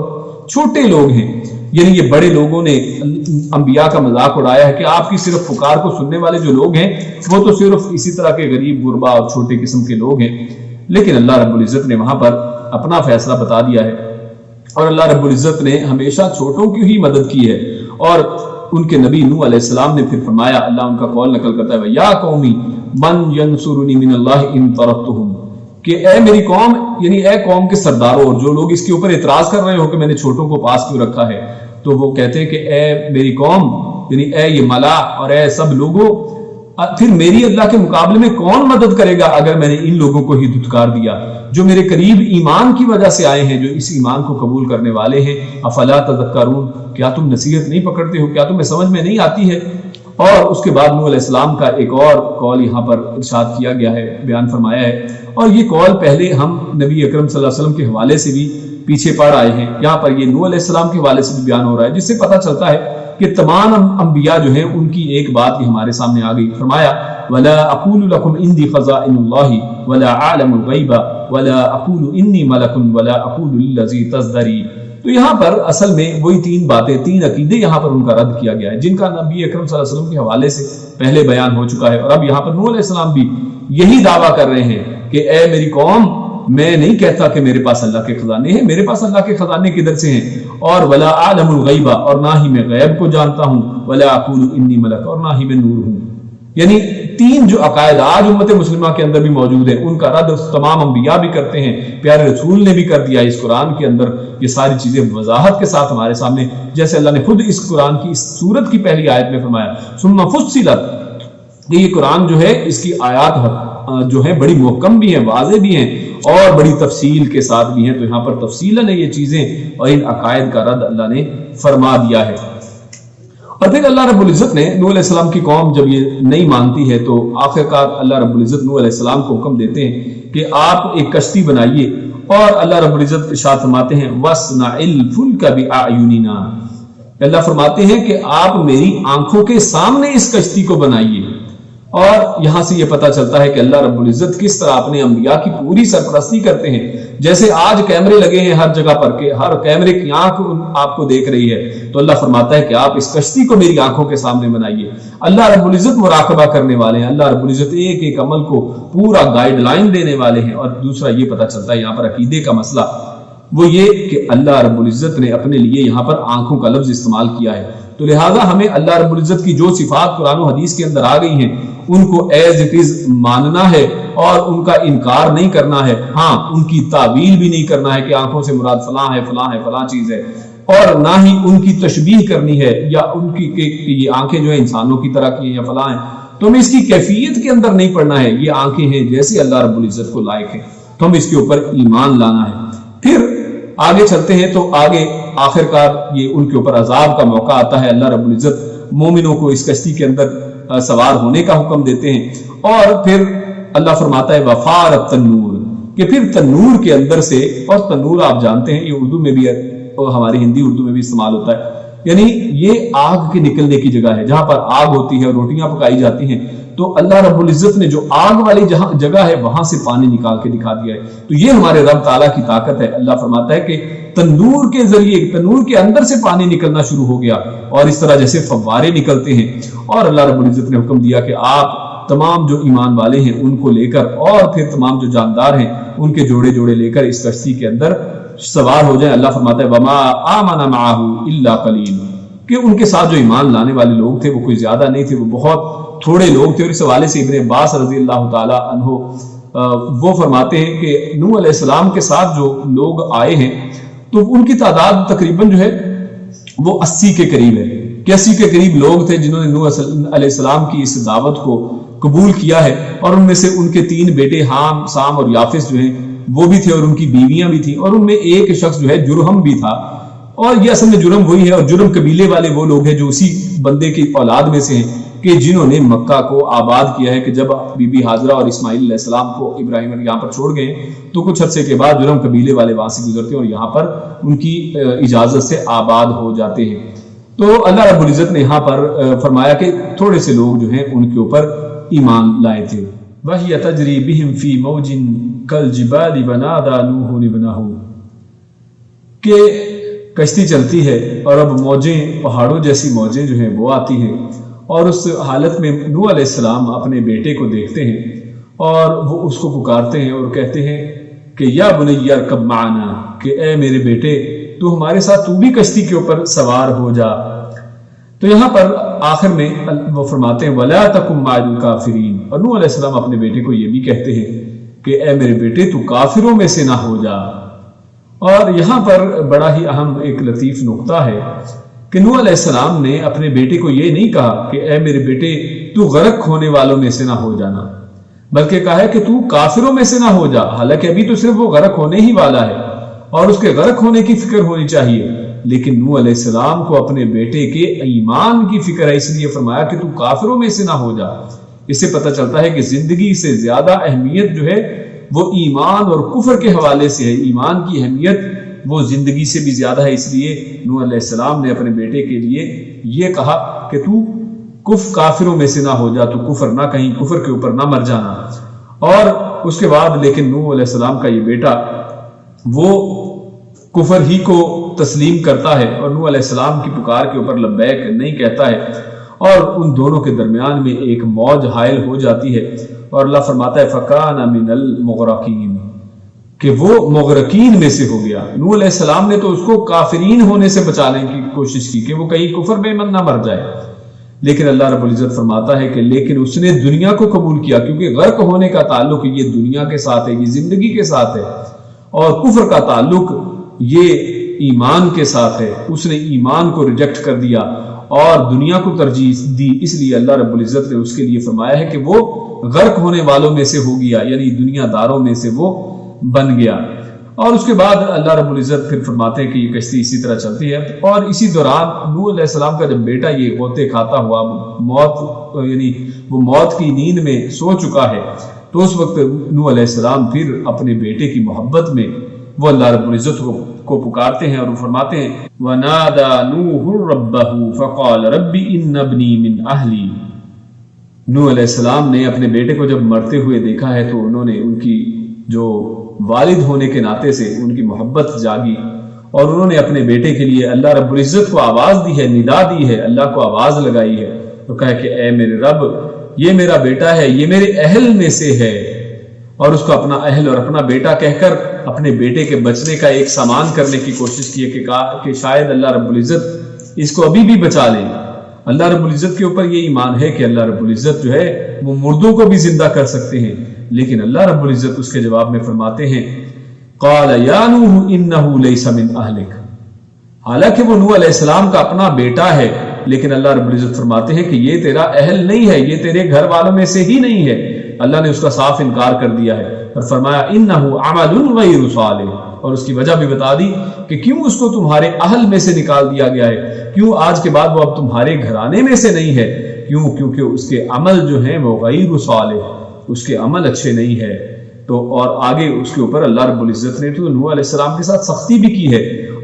چھوٹے لوگ ہیں. یعنی یہ بڑے لوگوں نے انبیاء کا مذاق اڑایا ہے کہ آپ کی صرف پکار کو سننے والے جو لوگ ہیں وہ تو صرف اسی طرح کے غریب غربا اور چھوٹے قسم کے لوگ ہیں. لیکن اللہ رب العزت نے وہاں پر اپنا فیصلہ بتا دیا ہے اور اللہ رب العزت نے ہمیشہ چھوٹوں کی ہی مدد کی ہے. اور ان کے نبی نوح علیہ السلام نے پھر فرمایا، اللہ ان کا قول نقل کرتا ہے، یا قومی من ینصرنی من اللہ ان ترکتہم، کہ اے میری قوم، یعنی اے قوم کے سرداروں اور جو لوگ اس کے اوپر اعتراض کر رہے ہو کہ میں نے چھوٹوں کو پاس کیوں رکھا ہے، تو وہ کہتے ہیں کہ اے میری قوم، یعنی اے یہ ملا اور اے سب لوگوں، پھر میری اللہ کے مقابلے میں کون مدد کرے گا اگر میں نے ان لوگوں کو ہی دھتکار دیا جو میرے قریب ایمان کی وجہ سے آئے ہیں، جو اس ایمان کو قبول کرنے والے ہیں. افلا تذکرون، کیا تم نصیحت نہیں پکڑتے ہو، کیا تمہیں سمجھ میں نہیں آتی ہے؟ اور اس کے بعد نوح علیہ السلام کا ایک اور قول یہاں پر ارشاد کیا گیا ہے، بیان فرمایا ہے، اور یہ قول پہلے ہم نبی اکرم صلی اللہ علیہ وسلم کے حوالے سے بھی پیچھے پڑھ آئے ہیں. یہاں پر یہ نوح علیہ السلام کے حوالے سے بھی بیان ہو رہا ہے، جس سے پتہ چلتا ہے کہ تمام انبیاء جو ہیں ان کی ایک بات ہی ہمارے سامنے آ گئی. فرمایا وَلَا أَقُولُ لَكُمْ عِنْدِي خَزَائِنُ اللَّهِ وَلَا أَعْلَمُ الْغَيْبَ وَلَا أَقُولُ إِنِّي مَلَكٌ وَلَا أَقُولُ لِلَّذِي تَزْدَرِي. تو یہاں پر اصل میں وہی تین باتیں، تین عقیدے یہاں پر ان کا رد کیا گیا ہے جن کا نبی اکرم صلی اللہ علیہ وسلم کے حوالے سے پہلے بیان ہو چکا ہے. اور اب یہاں پر نوح علیہ السلام بھی یہی دعویٰ کر رہے ہیں کہ اے میری قوم، میں نہیں کہتا کہ میرے پاس اللہ کے خزانے ہیں، میرے پاس اللہ کے خزانے کدھر سے ہیں، اور ولا اعلم الغیب، اور نہ ہی میں غیب کو جانتا ہوں، ولا اقول انی ملک، اور نہ ہی میں نور ہوں. یعنی تین جو عقائد آج امت مسلمہ کے اندر بھی موجود ہیں ان کا رد تمام انبیاء بھی کرتے ہیں، پیارے رسول نے بھی کر دیا. اس قرآن کے اندر یہ ساری چیزیں وضاحت کے ساتھ ہمارے سامنے، جیسے اللہ نے خود اس قرآن کی اس سورت کی پہلی آیت میں فرمایا ثم فصلت، کہ یہ قرآن جو ہے اس کی آیات جو ہے بڑی محکم بھی ہیں، واضح بھی ہیں اور بڑی تفصیل کے ساتھ بھی ہیں. تو یہاں پر تفصیلاً یہ چیزیں اور ان عقائد کا رد اللہ نے فرما دیا ہے. اور پھر اللہ رب العزت نے نوح علیہ السلام کی قوم جب یہ نہیں مانتی ہے تو آخرکار اللہ رب العزت نوح علیہ السلام کو حکم دیتے ہیں کہ آپ ایک کشتی بنائیے، اور اللہ رب العزت ارشاد فرماتے ہیں وَاصْنَعِ الْفُلْكَ بِأَعْيُنِنَا، اللہ فرماتے ہیں کہ آپ میری آنکھوں کے سامنے اس کشتی کو بنائیے. اور یہاں سے یہ پتہ چلتا ہے کہ اللہ رب العزت کس طرح اپنے انبیاء کی پوری سرپرستی کرتے ہیں. جیسے آج کیمرے لگے ہیں ہر جگہ پر کہ ہر کیمرے کی آنکھ آپ کو دیکھ رہی ہے, تو اللہ فرماتا ہے کہ آپ اس کشتی کو میری آنکھوں کے سامنے بنائیے. اللہ رب العزت مراقبہ کرنے والے ہیں, اللہ رب العزت ایک ایک عمل کو پورا گائیڈ لائن دینے والے ہیں. اور دوسرا یہ پتہ چلتا ہے یہاں پر عقیدے کا مسئلہ وہ یہ کہ اللہ رب العزت نے اپنے لیے یہاں پر آنکھوں کا لفظ استعمال کیا ہے, تو لہٰذا ہمیں اللہ رب العزت کی جو صفات قرآن و حدیث کے اندر آ گئی ہیں ان کو ایز اٹ از ماننا ہے اور ان کا انکار نہیں کرنا ہے. ہاں, ان کی تعویل بھی نہیں کرنا ہے کہ آنکھوں سے مراد فلاں ہے فلاں ہے فلاں چیز ہے, اور نہ ہی ان کی تشبیہ کرنی ہے یا ان کی کہ یہ آنکھیں جو ہیں انسانوں کی طرح کی ہیں یا فلاں ہیں, تو ہمیں اس کی کیفیت کے اندر نہیں پڑنا ہے. یہ آنکھیں ہیں جیسے اللہ رب العزت کو لائق ہے, تو ہم اس کے اوپر ایمان لانا ہے. پھر آگے چلتے ہیں تو آگے آخر کار یہ ان کے اوپر عذاب کا موقع آتا ہے. اللہ رب العزت مومنوں کو اس کشتی کے اندر سوار ہونے کا حکم دیتے ہیں, اور پھر اللہ فرماتا ہے وفارت تنور, کہ پھر تنور کے اندر سے, اور تنور آپ جانتے ہیں یہ اردو میں بھی اور ہماری ہندی اردو میں بھی استعمال ہوتا ہے, یعنی یہ آگ کے نکلنے کی جگہ ہے جہاں پر آگ ہوتی ہے اور روٹیاں پکائی جاتی ہیں. تو اللہ رب العزت نے جو آگ والی جہاں جگہ ہے وہاں سے پانی نکال کے دکھا دیا ہے. تو یہ ہمارے رب تعالیٰ کی طاقت ہے. اللہ فرماتا ہے کہ تندور کے ذریعے, تندور کے اندر سے پانی نکلنا شروع ہو گیا, اور اس طرح جیسے فوارے نکلتے ہیں. اور اللہ رب العزت نے حکم دیا کہ آپ تمام جو ایمان والے ہیں ان کو لے کر, اور پھر تمام جو جاندار ہیں ان کے جوڑے جوڑے لے کر اس کشتی کے اندر سوار ہو جائیں. اللہ فرماتا ہے وما آمن معه الا قلیل, کہ ان کے ساتھ جو ایمان لانے والے لوگ تھے وہ کوئی زیادہ نہیں تھے, وہ بہت تھوڑے لوگ تھے. اور اس حوالے سے ابن عباس رضی اللہ تعالی عنہ وہ فرماتے ہیں کہ نوح علیہ السلام کے ساتھ جو لوگ آئے ہیں تو ان کی تعداد تقریباً جو ہے وہ 80 کے قریب ہے, کہ 80 کے قریب لوگ تھے جنہوں نے نوح علیہ السلام کی اس دعوت کو قبول کیا ہے. اور ان میں سے ان کے 3 بیٹے حام, سام اور یافس جو ہیں وہ بھی تھے, اور ان کی بیویاں بھی تھیں, اور ان میں ایک شخص جو ہے جرہم بھی تھا. اور یہ اصل میں جرم وہی ہے, اور جرم قبیلے والے وہ لوگ ہیں جو اسی بندے کی اولاد میں سے ہیں کہ جنہوں نے مکہ کو آباد کیا ہے. کہ جب بی بی حاجرہ اور اسماعیل علیہ السلام کو ابراہیم یہاں پر چھوڑ گئے تو کچھ عرصے کے بعد جرم قبیلے والے وہاں سے گزرتے ہیں اور یہاں پر ان کی اجازت سے آباد ہو جاتے ہیں. تو اللہ رب العزت نے یہاں پر فرمایا کہ تھوڑے سے لوگ جو ہیں ان کے اوپر ایمان لائے تھے. وَهِيَ تَجْرِي بِهِمْ فِي مَوْجٍ كَالْجِبَالِ وَنَادَىٰ نُوحٌ ابْنَهُ, کہ کشتی چلتی ہے اور اب موجیں, پہاڑوں جیسی موجیں جو ہیں وہ آتی ہیں, اور اس حالت میں نوح علیہ السلام اپنے بیٹے کو دیکھتے ہیں اور وہ اس کو پکارتے ہیں اور کہتے ہیں کہ یا بنی ارکب معنا, کہ اے میرے بیٹے تو ہمارے ساتھ تو بھی کشتی کے اوپر سوار ہو جا. تو یہاں پر آخر میں وہ فرماتے ہیں وَلَا تَكُن مَعَ الْكَافِرِينَ, اور نوح علیہ السلام اپنے بیٹے کو یہ بھی کہتے ہیں کہ اے میرے بیٹے تو کافروں میں سے نہ ہو جا. اور یہاں پر بڑا ہی اہم ایک لطیف نقطہ ہے کہ نوح علیہ السلام نے اپنے بیٹے کو یہ نہیں کہا کہ اے میرے بیٹے تو غرق ہونے والوں میں سے نہ ہو جانا, بلکہ کہا ہے کہ تو کافروں میں سے نہ ہو جا. حالانکہ ابھی تو صرف وہ غرق ہونے ہی والا ہے اور اس کے غرق ہونے کی فکر ہونی چاہیے, لیکن نوح علیہ السلام کو اپنے بیٹے کے ایمان کی فکر ہے, اس لیے فرمایا کہ تو کافروں میں سے نہ ہو جا. اس سے پتہ چلتا ہے کہ زندگی سے زیادہ اہمیت جو ہے وہ ایمان اور کفر کے حوالے سے ہے. ایمان کی اہمیت وہ زندگی سے بھی زیادہ ہے. اس لیے نوح علیہ السلام نے اپنے بیٹے کے لیے یہ کہا کہ تو کافروں میں سے نہ ہو جا, تو کفر نہ کہیں کفر کے اوپر نہ مر جانا. اور اس کے بعد لیکن نوح علیہ السلام کا یہ بیٹا وہ کفر ہی کو تسلیم کرتا ہے اور نوح علیہ السلام کی پکار کے اوپر لبیک نہیں کہتا ہے, اور ان دونوں کے درمیان میں ایک موج حائل ہو جاتی ہے. اور اللہ فرماتا ہے فَكَانَ مِنَ الْمُغْرَقِينَ, کہ وہ مغرقین میں سے ہو گیا. نوح علیہ السلام نے تو اس کو کافرین ہونے سے بچانے کی کوشش کی کہ وہ کہیں کفر بے من نہ مر جائے, لیکن اللہ رب العزت فرماتا ہے کہ لیکن اس نے دنیا کو قبول کیا, کیونکہ غرق ہونے کا تعلق یہ دنیا کے ساتھ ہے, یہ زندگی کے ساتھ ہے, اور کفر کا تعلق یہ ایمان کے ساتھ ہے. اس نے ایمان کو ریجیکٹ کر دیا اور دنیا کو ترجیح دی, اس لیے اللہ رب العزت نے اس کے لیے فرمایا ہے کہ وہ غرق ہونے والوں میں سے ہو گیا, یعنی دنیا داروں میں سے وہ بن گیا. اور اس کے بعد اللہ رب العزت پھر فرماتے ہیں کہ یہ کشتی اسی طرح چلتی ہے, اور اسی دوران نوح علیہ السلام کا جب بیٹا یہ غوطے کھاتا ہوا موت, یعنی وہ موت کی نیند میں سو چکا ہے, تو اس وقت نوح علیہ السلام پھر اپنے بیٹے کی محبت میں وہ اللہ رب العزت کو پکارتے ہیں اور وہ فرماتے ہیں وَنَادَى نُوحٌ رَبَّهُ فَقَالَ رَبِّ إِنَّ ابْنِي مِنْ أَهْلِي, نوح علیہ السلام نے اپنے بیٹے کو جب مرتے ہوئے دیکھا ہے تو انہوں نے ان کی جو والد ہونے کے ناطے سے ان کی محبت جاگی اور انہوں نے اپنے بیٹے کے لیے اللہ رب العزت کو آواز دی ہے، ندا دی ہے، اللہ کو آواز لگائی ہے، تو کہا کہ اے میرے رب، یہ میرا بیٹا ہے، یہ میرے اہل میں سے ہے، اور اس کو اپنا اہل اور اپنا بیٹا کہہ کر اپنے بیٹے کے بچنے کا ایک سامان کرنے کی کوشش کی کہ شاید اللہ رب العزت اس کو ابھی بھی بچا لیں۔ اللہ رب العزت کے اوپر یہ ایمان ہے کہ اللہ رب العزت جو ہے وہ مردوں کو بھی زندہ کر سکتے ہیں، لیکن اللہ رب العزت اس کے جواب میں فرماتے ہیں قال یا نوح انہ لیس من اہلک، حالانکہ وہ نوح علیہ السلام کا اپنا بیٹا ہے، لیکن اللہ رب العزت فرماتے ہیں کہ یہ تیرا اہل نہیں ہے، یہ تیرے گھر والوں میں سے ہی نہیں ہے۔ اللہ نے اس کا صاف انکار کر دیا ہے اور فرمایا انہ عمل غیر صالح، اور اس کی وجہ بھی بتا دی کہ کیوں اس کو تمہارے اہل میں سے نکال دیا گیا ہے، کیوں آج کے بعد وہ اب تمہارے گھرانے میں سے نہیں ہے، کیوں؟ کیونکہ اس کے عمل جو ہیں وہ غیر صالح، اس کے عمل اچھے نہیں ہے۔ تو اور آگے اس کے اوپر اللہ رب العزت نے تو نوح علیہ السلام کے ساتھ سختی بھی کی ہے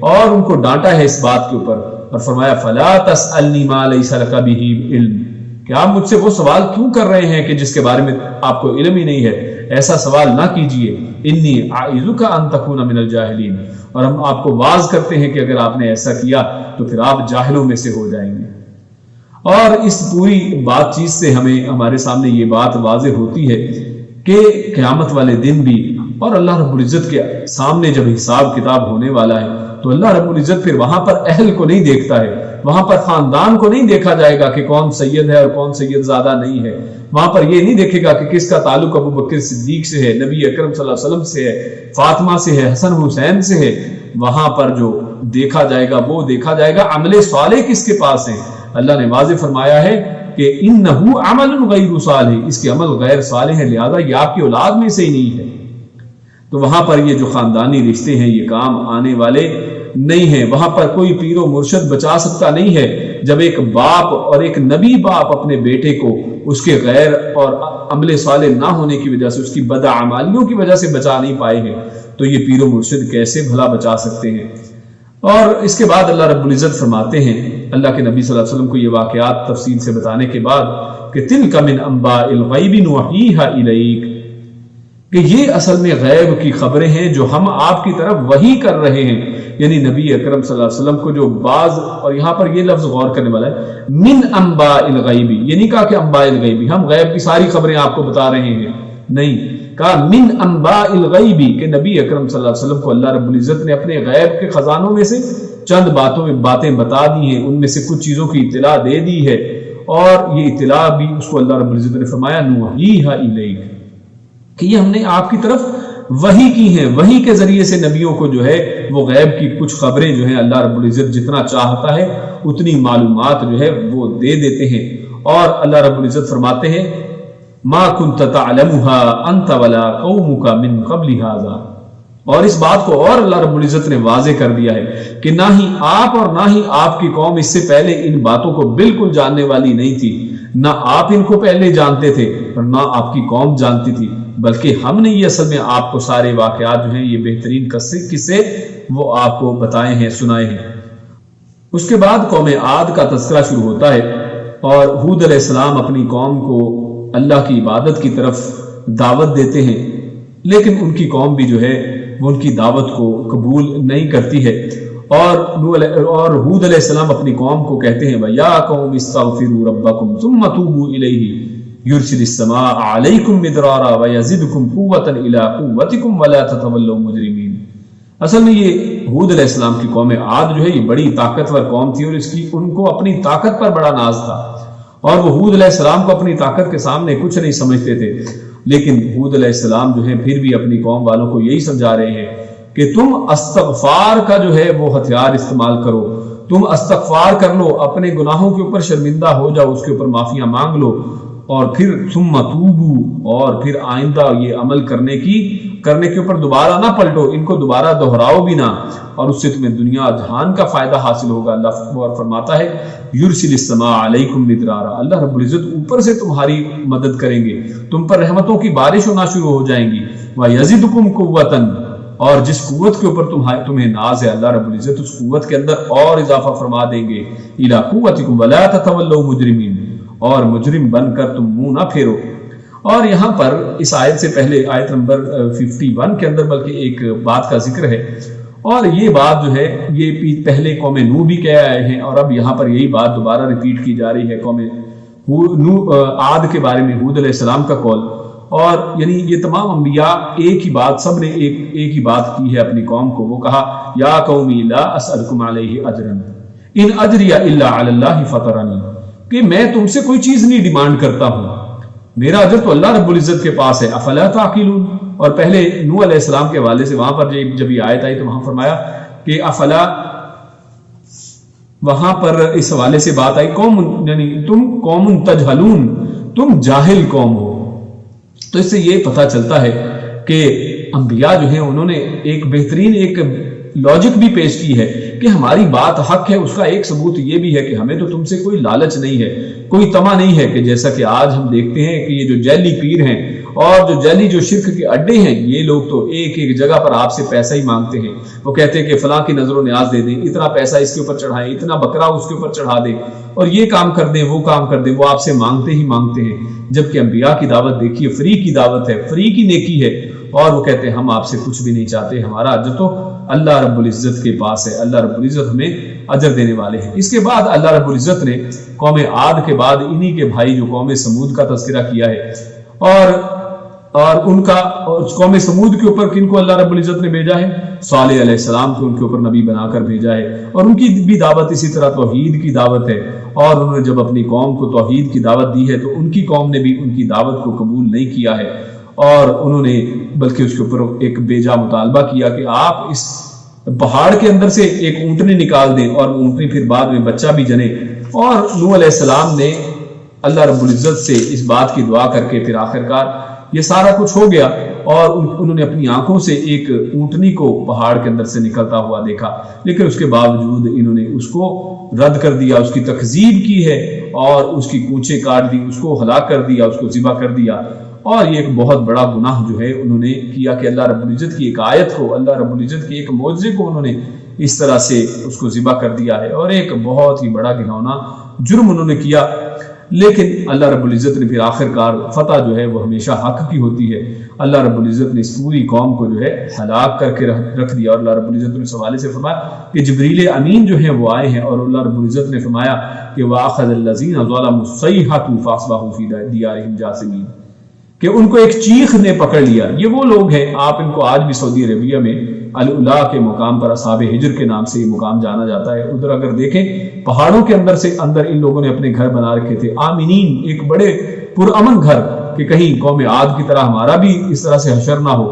اور ان کو ڈانٹا ہے اس بات کے اوپر، اور فرمایا فلا تسألنی ما لیس لک بہ علم، کہ آپ مجھ سے وہ سوال کیوں کر رہے ہیں کہ جس کے بارے میں آپ کو علم ہی نہیں ہے، ایسا سوال نہ کیجئے، انی اعظک ان تکون من الجاہلین، اور ہم آپ کو واعظ کرتے ہیں کہ اگر آپ نے ایسا کیا تو پھر آپ جاہلوں میں سے ہو جائیں گے۔ اور اس پوری بات چیز سے ہمارے سامنے یہ بات واضح ہوتی ہے کہ قیامت والے دن بھی اور اللہ رب العزت کے سامنے جب حساب کتاب ہونے والا ہے تو اللہ رب العزت پھر وہاں پر اہل کو نہیں دیکھتا ہے، وہاں پر خاندان کو نہیں دیکھا جائے گا کہ کون سید ہے اور کون سید زادہ نہیں ہے، وہاں پر یہ نہیں دیکھے گا کہ کس کا تعلق ابو بکر صدیق سے ہے، نبی اکرم صلی اللہ علیہ وسلم سے ہے، فاطمہ سے ہے، حسن حسین سے ہے۔ وہاں پر جو دیکھا جائے گا وہ دیکھا جائے گا عمل صالح کس کے پاس ہے۔ اللہ نے واضح فرمایا ہے کہ انہو عمل غیر صالح، اس کے عمل غیر صالح ہے، لہذا یہ آپ کی اولاد میں سے ہی نہیں ہے۔ تو وہاں پر یہ جو خاندانی رشتے ہیں یہ کام آنے والے نہیں ہیں، وہاں پر کوئی پیر و مرشد بچا سکتا نہیں ہے۔ جب ایک باپ اور ایک نبی باپ اپنے بیٹے کو اس کے غیر اور عمل صالح نہ ہونے کی وجہ سے، اس کی بدعمالیوں کی وجہ سے بچا نہیں پائے ہیں، تو یہ پیر و مرشد کیسے بھلا بچا سکتے ہیں؟ اور اس کے بعد اللہ رب العزت فرماتے ہیں اللہ کے نبی صلی اللہ علیہ وسلم کو یہ واقعات تفصیل سے بتانے کے بعد کہ تلک من انباء الغیب نوحیھا الیک، کہ یہ اصل میں غیب کی خبریں ہیں جو ہم آپ کی طرف وحی کر رہے ہیں، یعنی نبی اکرم صلی اللہ علیہ وسلم کو جو بعض، اور یہاں پر یہ لفظ غور کرنے والا ہے، من انباء الغیب، یہ نہیں کہا کہ انباء الغیب ہم غیب کی ساری خبریں آپ کو بتا رہے ہیں، نہیں کہا من انباء الغیب، کہ نبی اکرم صلی اللہ علیہ وسلم کو اللہ رب العزت نے اپنے غیب کے خزانوں میں سے چند باتیں بتا دی ہیں، ان میں سے کچھ چیزوں کی اطلاع دے دی ہے، اور یہ اطلاع بھی اس کو اللہ رب العزت نے فرمایا نوحیھا الیک، کہ یہ ہم نے آپ کی طرف وحی کی ہیں، وحی کے ذریعے سے نبیوں کو جو ہے وہ غیب کی کچھ خبریں جو ہیں اللہ رب العزت جتنا چاہتا ہے اتنی معلومات جو ہے وہ دے دیتے ہیں۔ اور اللہ رب العزت فرماتے ہیں ما كنت تعلمها انت ولا قومك من قبل هذا، اور اس بات کو اور اللہ رب العزت نے واضح کر دیا ہے کہ نہ ہی آپ اور نہ ہی آپ کی قوم اس سے پہلے ان باتوں کو بالکل جاننے والی نہیں تھی، نہ آپ ان کو پہلے جانتے تھے اور نہ آپ کی قوم جانتی تھی، بلکہ ہم نے یہ اصل میں آپ کو سارے واقعات جو ہیں یہ بہترین قصے وہ آپ کو بتائے ہیں، سنائے ہیں۔ اس کے بعد قوم عاد کا تذکرہ شروع ہوتا ہے، اور ہود علیہ السلام اپنی قوم کو اللہ کی عبادت کی طرف دعوت دیتے ہیں، لیکن ان کی قوم بھی جو ہے وہ ان کی دعوت کو قبول نہیں کرتی ہے، اور ہود علیہ السلام اپنی قوم کو کہتے ہیں وَيَا قَوْمِ اسْتَغْفِرُوا رَبَّكُمْ ثُمَّ تُوبُوا إِلَيْهِ يُرْسِلِ السَّمَاءَ عَلَيْكُمْ مِدْرَارًا وَيَزِدْكُمْ قُوَّةً إِلَىٰ قُوَّتِكُمْ وَلَا تَتَوَلَّوْا مُجْرِمِينَ۔ اصل میں یہ ہود علیہ السلام کی قوم عاد جو ہے یہ بڑی طاقتور قوم تھی، اور ان کو اپنی طاقت پر بڑا ناز تھا، اور وہ ہود علیہ السلام کو اپنی طاقت کے سامنے کچھ نہیں سمجھتے تھے، لیکن ہود علیہ السلام جو ہے پھر بھی اپنی قوم والوں کو یہی سمجھا رہے ہیں کہ تم استغفار کا جو ہے وہ ہتھیار استعمال کرو، تم استغفار کر لو، اپنے گناہوں کے اوپر شرمندہ ہو جاؤ، اس کے اوپر معافیاں مانگ لو، اور پھر ثم توبو، اور پھر آئندہ یہ عمل کرنے کے اوپر دوبارہ نہ پلٹو، ان کو دوبارہ دہراؤ بھی نہ، اور اس سے تمہیں دنیا جہان کا فائدہ حاصل ہوگا۔ اللہ فرماتا ہے یرسل السماء علیکم مدرارا، اللہ رب العزت اوپر سے تمہاری مدد کریں گے، تم پر رحمتوں کی بارش ہونا شروع ہو جائیں گی، وَيَزِدْكُمْ قُوَّةً، اور جس قوت کے اوپر تمہیں ناز ہے اللہ رب العزت اس قوت کے اندر اور اضافہ فرما دیں گے، اِلَىٰ قُوَّتِكُمْ وَلَا تَتَوَلَّوْا مُجْرِمِينَ، اور مجرم بن کر تم منہ نہ پھیرو۔ اور یہاں پر اس آیت سے پہلے آیت نمبر 51 کے اندر بلکہ ایک بات کا ذکر ہے، اور یہ بات جو ہے یہ پہلے قوم نوح بھی کہہ آئے ہیں، اور اب یہاں پر یہی بات دوبارہ ریپیٹ کی جا رہی ہے قوم عاد کے بارے میں حود علیہ السلام کا قول۔ اور یعنی یہ تمام انبیاء ایک ہی بات، سب نے ایک ہی بات کی ہے اپنی قوم کو۔ وہ کہا یا قومی لا اسألکم علیہ اجرا ان اجری الا علی اللہ فطرنی، کہ میں تم سے کوئی چیز نہیں ڈیمانڈ کرتا ہوں، میرا اجر تو اللہ رب العزت کے پاس ہے۔ افلا تعقلون، اور پہلے نوح علیہ السلام کے حوالے سے وہاں پر جب یہ آیت آئی تو وہاں فرمایا کہ افلا، وہاں پر اس حوالے سے بات آئی قوم، یعنی تم قوم تجہلون، تم جاہل قوم ہو۔ تو اس سے یہ پتہ چلتا ہے کہ انبیاء جو ہیں انہوں نے ایک بہترین ایک لاجک بھی پیش کی ہے کہ ہماری بات حق ہے۔ اس کا ایک ثبوت یہ بھی ہے کہ ہمیں تو تم سے کوئی لالچ نہیں ہے، کوئی طمع نہیں ہے کہ جیسا کہ آج ہم دیکھتے ہیں کہ یہ جو جعلی پیر ہیں اور جو جعلی جو شرک کے اڈے ہیں، یہ لوگ تو ایک ایک جگہ پر آپ سے پیسہ ہی مانگتے ہیں۔ وہ کہتے ہیں کہ فلاں کی نظر و نیاز دے دیں، اتنا پیسہ اس کے اوپر چڑھائیں، اتنا بکرا اس کے اوپر چڑھا دیں، اور یہ کام کر دیں، وہ کام کر دیں، وہ آپ سے مانگتے ہی مانگتے ہیں۔ جبکہ انبیاء کی دعوت دیکھیے، فری کی دعوت ہے، فری کی نیکی ہے، اور وہ کہتے ہیں ہم آپ سے کچھ بھی نہیں چاہتے، ہمارا اجر تو اللہ رب العزت کے پاس ہے، اللہ رب العزت ہمیں اجر دینے والے ہیں۔ اس کے بعد اللہ رب العزت نے قوم عاد کے بعد انہی کے بھائی جو قوم سمود کا تذکرہ کیا ہے، اور ان کا قوم سمود کے اوپر کن کو اللہ رب العزت نے بھیجا ہے؟ صالح علیہ السلام کو ان کے اوپر نبی بنا کر بھیجا ہے، اور ان کی بھی دعوت اسی طرح توحید کی دعوت ہے۔ اور انہوں نے جب اپنی قوم کو توحید کی دعوت دی ہے تو ان کی قوم نے بھی ان کی دعوت کو قبول نہیں کیا ہے، اور انہوں نے بلکہ اس کے اوپر ایک بیجا مطالبہ کیا کہ آپ اس پہاڑ کے اندر سے ایک اونٹنی نکال دیں، اور اونٹنی پھر بعد میں بچہ بھی جنے۔ اور نوح علیہ السلام نے اللہ رب العزت سے اس بات کی دعا کر کے پھر آخرکار یہ سارا کچھ ہو گیا، اور انہوں نے اپنی آنکھوں سے ایک اونٹنی کو پہاڑ کے اندر سے نکلتا ہوا دیکھا، لیکن اس کے باوجود انہوں نے اس کو رد کر دیا، اس کی تکذیب کی ہے، اور اس کی کونچیں کاٹ دی، اس کو ہلاک کر دیا، اس کو ذبح کر دیا۔ اور یہ ایک بہت بڑا گناہ جو ہے انہوں نے کیا کہ اللہ رب العزت کی ایک آیت کو، اللہ رب العزت کے ایک معجزے کو انہوں نے اس طرح سے اس کو ذبح کر دیا ہے، اور ایک بہت ہی بڑا گناہونا جرم انہوں نے کیا۔ لیکن اللہ رب العزت نے پھر آخرکار فتح جو ہے وہ ہمیشہ حق کی ہوتی ہے۔ اللہ رب العزت نے اس پوری قوم کو جو ہے ہلاک کر کے رکھ دیا، اور اللہ رب العزت نے اس حوالے سے فرمایا کہ جبریل امین جو ہیں وہ آئے ہیں، اور اللہ رب العزت نے فرمایا کہ وَأَخَذَ الَّذِينَ ظَلَمُوا الصَّيْحَةُ فَأَصْبَحُوا فِي دِيَارِهِمْ جَاثِمِينَ، کہ ان کو ایک چیخ نے پکڑ لیا۔ یہ وہ لوگ ہیں، آپ ان کو آج بھی سعودی عربیہ میں العلا کے مقام پر اصحاب ہجر کے نام سے یہ مقام جانا جاتا ہے۔ ادھر اگر دیکھیں پہاڑوں کے اندر سے اندر ان لوگوں نے اپنے گھر بنا رکھے تھے، آمینین، ایک بڑے پرامن گھر، کہ کہیں قوم عاد کی طرح ہمارا بھی اس طرح سے حشر نہ ہو۔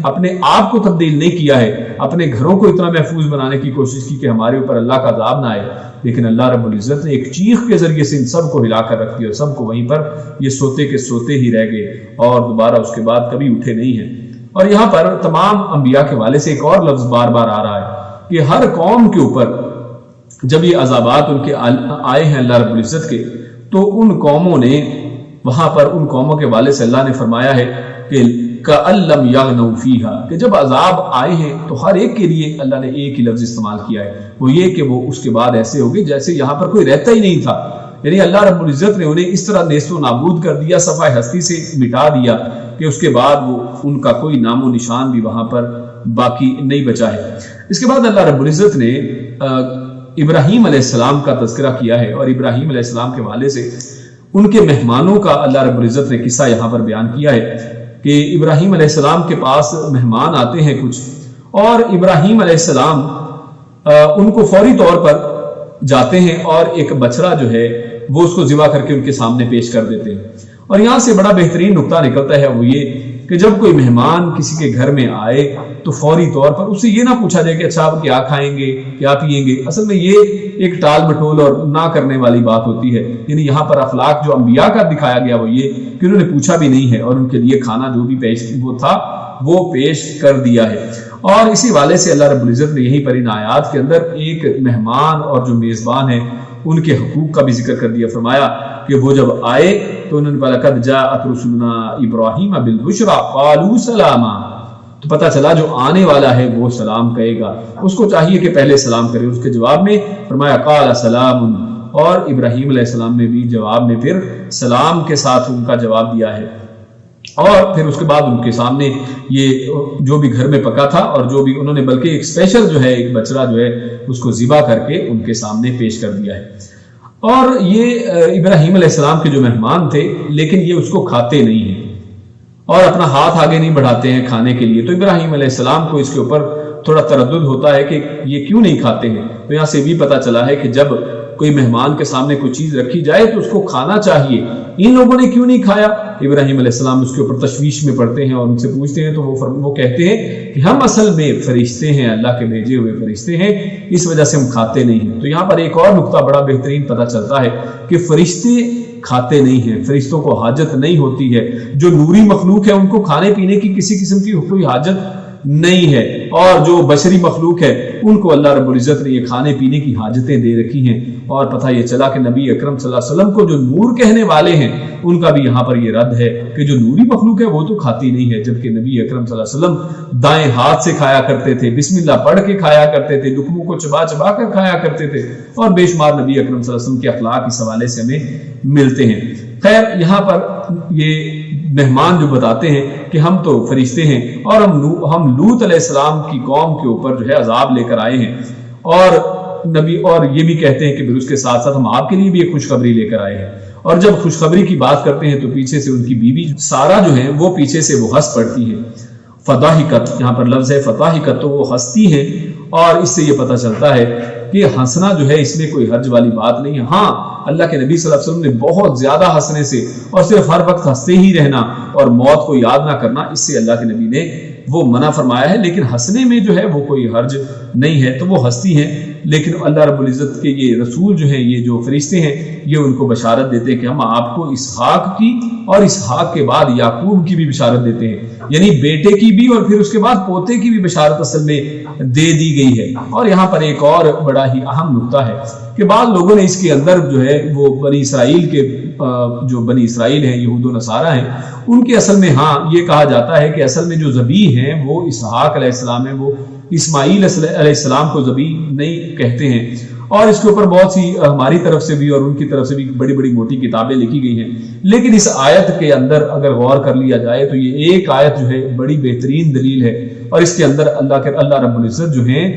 اپنے آپ کو تبدیل نہیں کیا ہے، اپنے گھروں کو اتنا محفوظ بنانے کی کوشش کی کہ ہمارے اوپر اللہ کا عذاب نہ آئے، لیکن اللہ رب العزت نے ایک چیخ کے ذریعے سے ان سب کو ہلا کر رکھ دیا، اور سب کو وہیں پر یہ سوتے کے سوتے ہی رہ گئے، اور دوبارہ اس کے بعد کبھی اٹھے نہیں ہیں۔ اور یہاں پر تمام انبیاء کے حوالے سے ایک اور لفظ بار بار آ رہا ہے کہ ہر قوم کے اوپر جب یہ عذابات ان کے آئے ہیں اللہ رب العزت کے، تو ان قوموں نے وہاں پر ان قوموں کے حوالے سے اللہ نے فرمایا ہے کہ کأن لم یغنوا فیہا، کہ جب عذاب آئے ہیں تو ہر ایک کے لیے اللہ نے ایک ہی لفظ استعمال کیا ہے، وہ یہ کہ وہ اس کے بعد ایسے ہو گئے جیسے یہاں پر کوئی رہتا ہی نہیں تھا۔ یعنی اللہ رب العزت نے انہیں اس طرح نیست و نابود کر دیا، صفحہ ہستی سے مٹا دیا کہ اس کے بعد وہ ان کا کوئی نام و نشان بھی وہاں پر باقی نہیں بچا ہے۔ اس کے بعد اللہ رب العزت نے ابراہیم علیہ السلام کا تذکرہ کیا ہے، اور ابراہیم علیہ السلام کے حوالے سے ان کے مہمانوں کا اللہ رب العزت نے قصہ یہاں پر بیان کیا ہے کہ ابراہیم علیہ السلام کے پاس مہمان آتے ہیں کچھ، اور ابراہیم علیہ السلام ان کو فوری طور پر جاتے ہیں اور ایک بچڑا جو ہے وہ اس کو ذبح کر کے ان کے سامنے پیش کر دیتے ہیں۔ اور یہاں سے بڑا بہترین نقطہ نکلتا ہے وہ یہ کہ جب کوئی مہمان کسی کے گھر میں آئے تو فوری طور پر اسے یہ نہ پوچھا جائے کہ اچھا آپ کیا کھائیں گے، کیا پیئیں گے۔ اصل میں یہ ایک ٹال مٹول اور نہ کرنے والی بات ہوتی ہے۔ یعنی یہاں پر اخلاق جو انبیاء کا دکھایا گیا وہ یہ کہ انہوں نے پوچھا بھی نہیں ہے، اور ان کے لیے کھانا جو بھی پیش وہ تھا وہ پیش کر دیا ہے۔ اور اسی والے سے اللہ رب العزت نے یہیں پر ان آیات کے اندر ایک مہمان اور جو میزبان ہیں ان کے حقوق کا بھی ذکر کر دیا۔ فرمایا کہ وہ جب آئے تو انہوں نے کہا لقد جاءت رسلنا ابراہیم بالبشرى قالوا سلاما، تو پتہ چلا جو آنے والا ہے وہ سلام کہے گا، اس کو چاہیے کہ پہلے سلام کرے۔ اس کے جواب میں فرمایا قال سلام اور ابراہیم علیہ السلام نے بھی جواب میں پھر سلام کے ساتھ ان کا جواب دیا ہے، اور پھر اس کے بعد ان کے سامنے یہ جو بھی گھر میں پکا تھا اور جو بھی انہوں نے بلکہ ایک اسپیشل جو ہے ایک بچڑا جو ہے اس کو ذبح کر کے ان کے سامنے پیش کر دیا ہے۔ اور یہ ابراہیم علیہ السلام کے جو مہمان تھے لیکن یہ اس کو کھاتے نہیں ہیں اور اپنا ہاتھ آگے نہیں بڑھاتے ہیں کھانے کے لیے، تو ابراہیم علیہ السلام کو اس کے اوپر تھوڑا تردد ہوتا ہے کہ یہ کیوں نہیں کھاتے ہیں۔ تو یہاں سے بھی پتہ چلا ہے کہ جب کوئی مہمان کے سامنے کوئی چیز رکھی جائے تو اس کو کھانا چاہیے، ان لوگوں نے کیوں نہیں کھایا؟ ابراہیم علیہ السلام اس کے اوپر تشویش میں پڑتے ہیں اور ان سے پوچھتے ہیں، تو وہ کہتے ہیں کہ ہم اصل میں فرشتے ہیں، اللہ کے بھیجے ہوئے فرشتے ہیں، اس وجہ سے ہم کھاتے نہیں ہیں۔ تو یہاں پر ایک اور نقطہ بڑا بہترین پتہ چلتا ہے کہ فرشتے کھاتے نہیں ہیں، فرشتوں کو حاجت نہیں ہوتی ہے، جو نوری مخلوق ہے ان کو کھانے پینے کی کسی قسم کی کوئی حاجت نہیں ہے، اور جو بشری مخلوق ہے ان کو اللہ رب العزت نے یہ کھانے پینے کی حاجتیں دے رکھی ہیں۔ اور پتہ یہ چلا کہ نبی اکرم صلی اللہ علیہ وسلم کو جو نور کہنے والے ہیں ان کا بھی یہاں پر یہ رد ہے کہ جو نوری مخلوق ہے وہ تو کھاتی نہیں ہے، جبکہ نبی اکرم صلی اللہ علیہ وسلم دائیں ہاتھ سے کھایا کرتے تھے، بسم اللہ پڑھ کے کھایا کرتے تھے، لقموں کو چبا چبا کر کھایا کرتے تھے، اور بے شمار نبی اکرم صلی اللہ علیہ وسلم کے اخلاق اس حوالے سے ہمیں ملتے ہیں۔ خیر، یہاں پر یہ مہمان جو بتاتے ہیں کہ ہم تو فرشتے ہیں اور ہم لوط علیہ السلام کی قوم کے اوپر جو ہے عذاب لے کر آئے ہیں، اور نبی اور یہ بھی کہتے ہیں کہ پھر اس کے ساتھ ساتھ ہم آپ کے لیے بھی ایک خوشخبری لے کر آئے ہیں۔ اور جب خوشخبری کی بات کرتے ہیں تو پیچھے سے ان کی بیوی سارا جو ہے وہ پیچھے سے وہ ہنس پڑتی ہے۔ فضاحکت، یہاں پر لفظ ہے فضاحکت، تو وہ ہنستی ہیں، اور اس سے یہ پتہ چلتا ہے کہ ہنسنا جو ہے اس میں کوئی حرج والی بات نہیں ہے۔ ہاں، اللہ کے نبی صلی اللہ علیہ وسلم نے بہت زیادہ ہنسنے سے اور صرف ہر وقت ہنستے ہی رہنا اور موت کو یاد نہ کرنا، اس سے اللہ کے نبی نے وہ منع فرمایا ہے، لیکن ہنسنے میں جو ہے وہ کوئی حرج نہیں ہے، تو وہ ہنستی ہیں۔ لیکن اللہ رب العزت کے یہ رسول جو ہیں، یہ جو فرشتے ہیں، یہ ان کو بشارت دیتے ہیں کہ ہم آپ کو اسحاق کی اور اسحاق کے بعد یعقوب کی بھی بشارت دیتے ہیں، یعنی بیٹے کی بھی اور پھر اس کے بعد پوتے کی بھی بشارت اصل میں دے دی گئی ہے۔ اور یہاں پر ایک اور بڑا ہی اہم نقطہ ہے کہ بعض لوگوں نے اس کے اندر جو ہے وہ بنی اسرائیل کے جو بنی اسرائیل ہیں، یہود و نصارہ ہیں، ان کے اصل میں ہاں یہ کہا جاتا ہے کہ اصل میں جو ذبیح ہیں وہ اسحاق علیہ السلام ہیں، وہ اسماعیل علیہ السلام کو ذبیح نہیں کہتے ہیں، اور اس کے اوپر بہت سی ہماری طرف سے بھی اور ان کی طرف سے بھی بڑی بڑی موٹی کتابیں لکھی گئی ہیں۔ لیکن اس آیت کے اندر اگر غور کر لیا جائے تو یہ ایک آیت جو ہے بڑی بہترین دلیل ہے، اور اس کے اندر اللہ رب العزت جو ہیں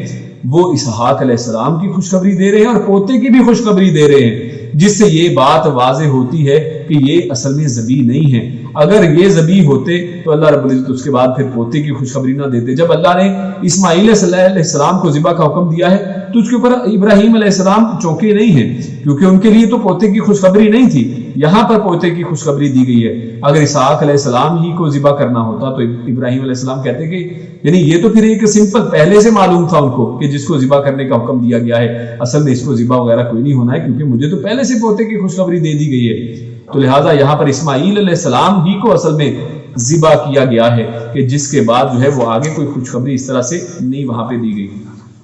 وہ اسحاق علیہ السلام کی خوشخبری دے رہے ہیں اور پوتے کی بھی خوشخبری دے رہے ہیں، جس سے یہ بات واضح ہوتی ہے کہ یہ اصل میں ذبیح نہیں ہے۔ اگر یہ ذبیح ہوتے تو اللہ رب العزت اس کے بعد پھر پوتے کی خوشخبری نہ دیتے۔ جب اللہ نے اسماعیل علیہ السلام کو ذبح کا حکم دیا ہے تو اس کے اوپر ابراہیم علیہ السلام چونکے نہیں ہیں، کیونکہ ان کے لیے تو پوتے کی خوشخبری نہیں تھی، یہاں پر پوتے کی خوشخبری دی گئی ہے۔ اگر اسحاق علیہ السلام ہی کو ذبح کرنا ہوتا تو ابراہیم علیہ السلام کہتے کہ یعنی یہ تو پھر ایک سمپل پہلے سے معلوم تھا ان کو کہ جس کو ذبح کرنے کا حکم دیا گیا ہے اصل میں اس کو ذبح وغیرہ کوئی نہیں ہونا ہے، کیونکہ مجھے تو پہلے سے پوتے کی خوشخبری دے دی گئی ہے۔ تو لہٰذا یہاں پر اسماعیل علیہ السلام ہی کو اصل میں ذبح کیا گیا ہے کہ جس کے بعد جو ہے وہ آگے کوئی خوشخبری اس طرح سے نہیں وہاں پہ دی گئی،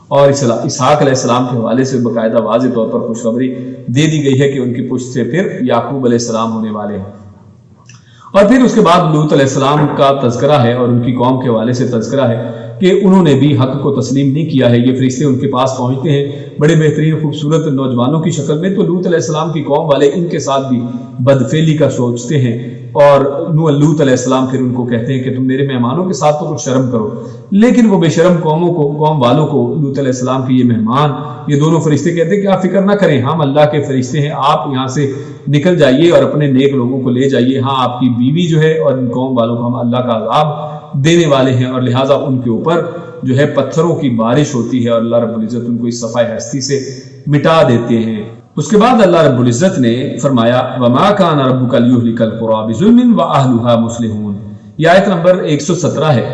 اور اسحاق علیہ السلام کے حوالے سے باقاعدہ واضح طور پر خوشخبری دے دی گئی ہے کہ ان کی پشت سے پھر یعقوب علیہ السلام ہونے والے ہیں۔ اور پھر اس کے بعد لوط علیہ السلام کا تذکرہ ہے اور ان کی قوم کے حوالے سے تذکرہ ہے کہ انہوں نے بھی حق کو تسلیم نہیں کیا ہے۔ یہ فرشتے ان کے پاس پہنچتے ہیں بڑے بہترین خوبصورت نوجوانوں کی شکل میں، تو لوط علیہ السلام کی قوم والے ان کے ساتھ بھی بدفعلی کا سوچتے ہیں، اور لوط علیہ السلام پھر ان کو کہتے ہیں کہ تم میرے مہمانوں کے ساتھ تو کچھ شرم کرو، لیکن وہ بے شرم قوم والوں کو لوط علیہ السلام کی یہ مہمان یہ دونوں فرشتے کہتے ہیں کہ آپ فکر نہ کریں، ہم اللہ کے فرشتے ہیں، آپ یہاں سے نکل جائیے اور اپنے نیک لوگوں کو لے جائیے، ہاں آپ کی بیوی جو ہے اور ان قوم والوں کو ہم اللہ کا عذاب دینے والے ہیں، اور لہٰذا ان کے اوپر جو ہے پتھروں کی بارش ہوتی ہے اور اللہ رب العزت ان کو اس صفحہ ہستی سے مٹا دیتے ہیں۔ اس کے بعد اللہ رب العزت نے فرمایا وَمَا كَانَ رَبُّكَ لِيُهْلِكَ الْقُرَىٰ بِظُلْمٍ وَأَهْلُهَا مُصْلِحُونَ، یہ آیت نمبر 117 ہے،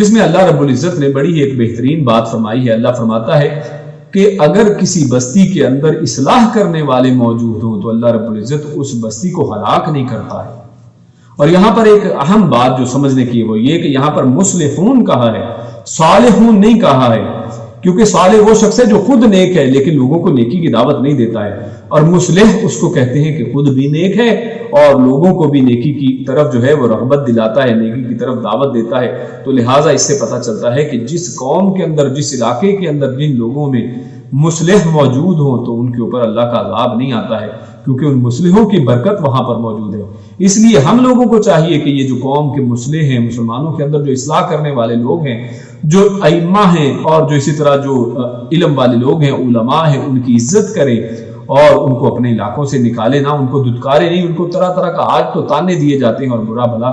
جس میں اللہ رب العزت نے بڑی ایک بہترین بات فرمائی ہے۔ اللہ فرماتا ہے کہ اگر کسی بستی کے اندر اصلاح کرنے والے موجود ہوں تو اللہ رب العزت اس بستی کو ہلاک نہیں کرتا ہے۔ اور یہاں پر ایک اہم بات جو سمجھنے کی وہ یہ کہ یہاں پر مصلحون کہا ہے، صالحون نہیں کہا ہے، کیونکہ صالح وہ شخص ہے جو خود نیک ہے لیکن لوگوں کو نیکی کی دعوت نہیں دیتا ہے، اور مصلح اس کو کہتے ہیں کہ خود بھی نیک ہے اور لوگوں کو بھی نیکی کی طرف جو ہے وہ رغبت دلاتا ہے، نیکی کی طرف دعوت دیتا ہے۔ تو لہٰذا اس سے پتہ چلتا ہے کہ جس قوم کے اندر، جس علاقے کے اندر جن لوگوں میں مصلح موجود ہوں تو ان کے اوپر اللہ کا عذاب نہیں آتا ہے، کیونکہ ان مصلحوں کی برکت وہاں پر موجود ہے۔ اس لیے ہم لوگوں کو چاہیے کہ یہ جو قوم کے مصلح ہیں، مسلمانوں کے اندر جو اصلاح کرنے والے لوگ ہیں، جو ائمہ ہیں اور جو اسی طرح جو علم والے لوگ ہیں، علماء ہیں، ان کی عزت کریں اور ان کو اپنے علاقوں سے نکالے نہ، ان کو دھتکارے نہیں۔ ان کو طرح طرح کا آج تو تانے دیے جاتے ہیں اور برا بھلا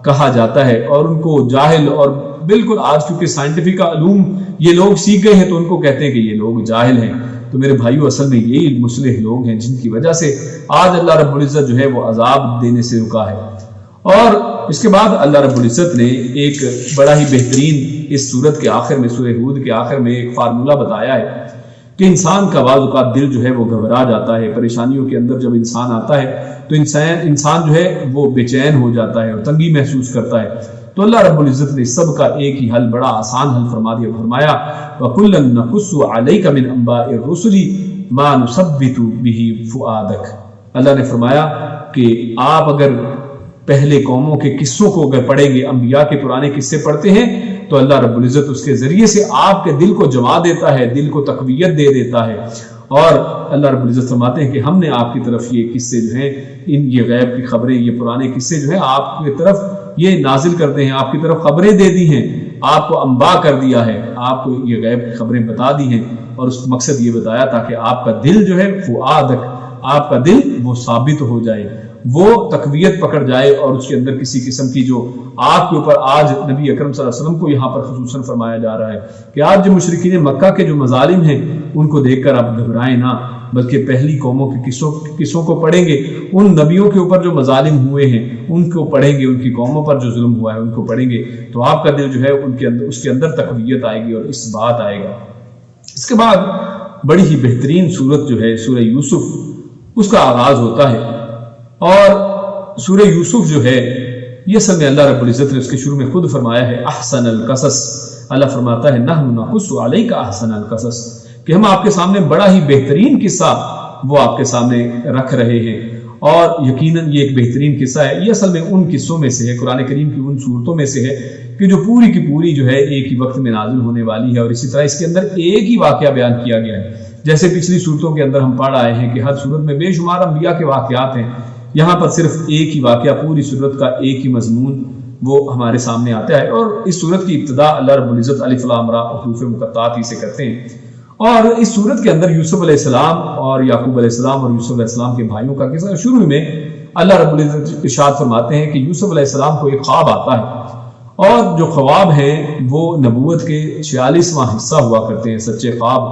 کہا جاتا ہے، اور ان کو جاہل، اور بالکل آج کیونکہ سائنٹیفک علوم یہ لوگ سیکھ گئے ہیں تو ان کو کہتے ہیں کہ یہ لوگ جاہل ہیں۔ تو میرے بھائیو، اصل میں یہی مصلح لوگ ہیں جن کی وجہ سے آج اللہ رب العزت جو ہے وہ عذاب دینے سے رکا ہے۔ اور اس کے بعد اللہ رب العزت نے ایک بڑا ہی بہترین اس سورت کے آخر میں، سورہ ہود کے آخر میں ایک فارمولہ بتایا ہے کہ انسان کا بعض اوقات دل جو ہے وہ گھبرا جاتا ہے، پریشانیوں کے اندر جب انسان آتا ہے تو انسان جو ہے وہ بے چین ہو جاتا ہے اور تنگی محسوس کرتا ہے۔ تو اللہ رب العزت نے سب کا ایک ہی حل، بڑا آسان حل فرما دیا، فرمایا وَكُلًّا نَقُصُّ عَلَيْكَ مِنْ أَنْبَاءِ الرُّسُلِ مَا نُثَبِّتُ بِهِ فُؤَادَكَ۔ اللہ نے فرمایا کہ آپ اگر پہلے قوموں کے قصوں کو اگر پڑھیں گے، انبیاء کے پرانے قصے پڑھتے ہیں تو اللہ رب العزت اس کے ذریعے سے آپ کے دل کو جما دیتا ہے، دل کو تقویت دے دیتا ہے۔ اور اللہ رب العزت فرماتے ہیں کہ ہم نے آپ کی طرف یہ قصے جو ہیں، یہ غیب کی خبریں، یہ پرانے قصے جو ہیں آپ کی طرف یہ نازل کرتے ہیں، آپ کی طرف خبریں دے دی ہیں، آپ کو انباء کر دیا ہے، آپ کو یہ غیب کی خبریں بتا دی ہیں، اور اس مقصد یہ بتایا تاکہ آپ کا دل جو ہے فؤادک، آپ کا دل وہ ثابت ہو جائے، وہ تقویت پکڑ جائے، اور اس کے اندر کسی قسم کی جو آپ کے اوپر آج نبی اکرم صلی اللہ علیہ وسلم کو یہاں پر خصوصاً فرمایا جا رہا ہے کہ آج جو مشرکین مکہ کے جو مظالم ہیں ان کو دیکھ کر آپ گھبرائیں نہ، بلکہ پہلی قوموں کے قصوں کو پڑھیں گے، ان نبیوں کے اوپر جو مظالم ہوئے ہیں ان کو پڑھیں گے، ان کی قوموں پر جو ظلم ہوا ہے ان کو پڑھیں گے، تو آپ کا دل جو ہے اس کے اندر تقویت آئے گی اور اس بات آئے گا۔ اس کے بعد بڑی ہی بہترین سورت جو ہے سورہ یوسف، اس کا آغاز ہوتا ہے، اور سورہ یوسف جو ہے یہ اصل میں اللہ رب العزت نے اس کے شروع میں خود فرمایا ہے احسن القصص۔ اللہ فرماتا ہے نحن نقص علیک احسن القصص، کہ ہم آپ کے سامنے بڑا ہی بہترین قصہ وہ آپ کے سامنے رکھ رہے ہیں، اور یقیناً یہ ایک بہترین قصہ ہے۔ یہ اصل میں ان قصوں میں سے ہے، قرآن کریم کی ان صورتوں میں سے ہے کہ جو پوری کی پوری جو ہے ایک ہی وقت میں نازل ہونے والی ہے، اور اسی طرح اس کے اندر ایک ہی واقعہ بیان کیا گیا ہے۔ جیسے پچھلی صورتوں کے اندر ہم پڑھ آئے ہیں کہ ہر صورت میں بے شمار انبیاء کے واقعات ہیں، یہاں پر صرف ایک ہی واقعہ، پوری صورت کا ایک ہی مضمون وہ ہمارے سامنے آتا ہے، اور اس صورت کی ابتدا اللہ رب العزت الف لام را حروف مقطعات ہی سے کرتے ہیں۔ اور اس صورت کے اندر یوسف علیہ السلام اور یعقوب علیہ السلام اور یوسف علیہ السلام کے بھائیوں کا قصہ شروع میں اللہ رب العزت ارشاد فرماتے ہیں کہ یوسف علیہ السلام کو ایک خواب آتا ہے، اور جو خواب ہیں وہ نبوت کے 46واں حصہ ہوا کرتے ہیں، سچے خواب۔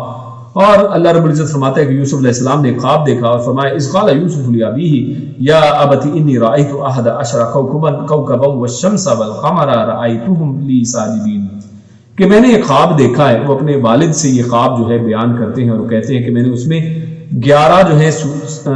اور اللہ رب العزت فرماتا ہے کہ یوسف علیہ السلام نے خواب دیکھا اور فرمایا اذ قال یوسف لأبیہ یا ابت انی رأیت احد عشر کوکبا والشمس والقمر رأیتهم لی ساجدین، کہ میں نے ایک خواب دیکھا ہے۔ وہ اپنے والد سے یہ خواب جو ہے بیان کرتے ہیں اور کہتے ہیں کہ میں نے اس میں 11 جو ہے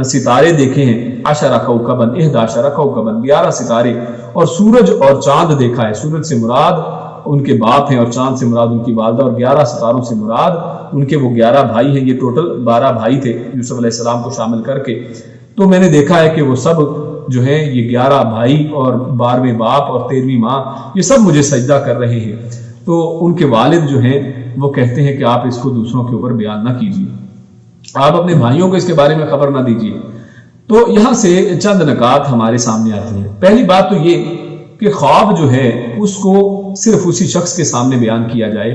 ستارے دیکھے ہیں، 10 کوکبا 11 کوکبا 11 ستارے، اور سورج اور چاند دیکھا ہے۔ سورج سے مراد ان کے باپ ہیں اور چاند سے مراد ان کی والدہ، اور 11 ستاروں سے مراد ان کے وہ 11 بھائی ہیں۔ یہ ٹوٹل 12 بھائی تھے یوسف علیہ السلام کو شامل کر کے۔ تو میں نے دیکھا ہے کہ وہ سب جو ہیں یہ 11 بھائی اور 12ویں باپ اور 13ویں ماں، یہ سب مجھے سجدہ کر رہے ہیں۔ تو ان کے والد جو ہیں وہ کہتے ہیں کہ آپ اس کو دوسروں کے اوپر بیان نہ کیجیے، آپ اپنے بھائیوں کو اس کے بارے میں خبر نہ دیجیے۔ تو یہاں سے چند نکات ہمارے سامنے آتی ہیں۔ پہلی بات تو یہ کہ خواب جو ہے اس کو صرف اسی شخص کے سامنے بیان کیا جائے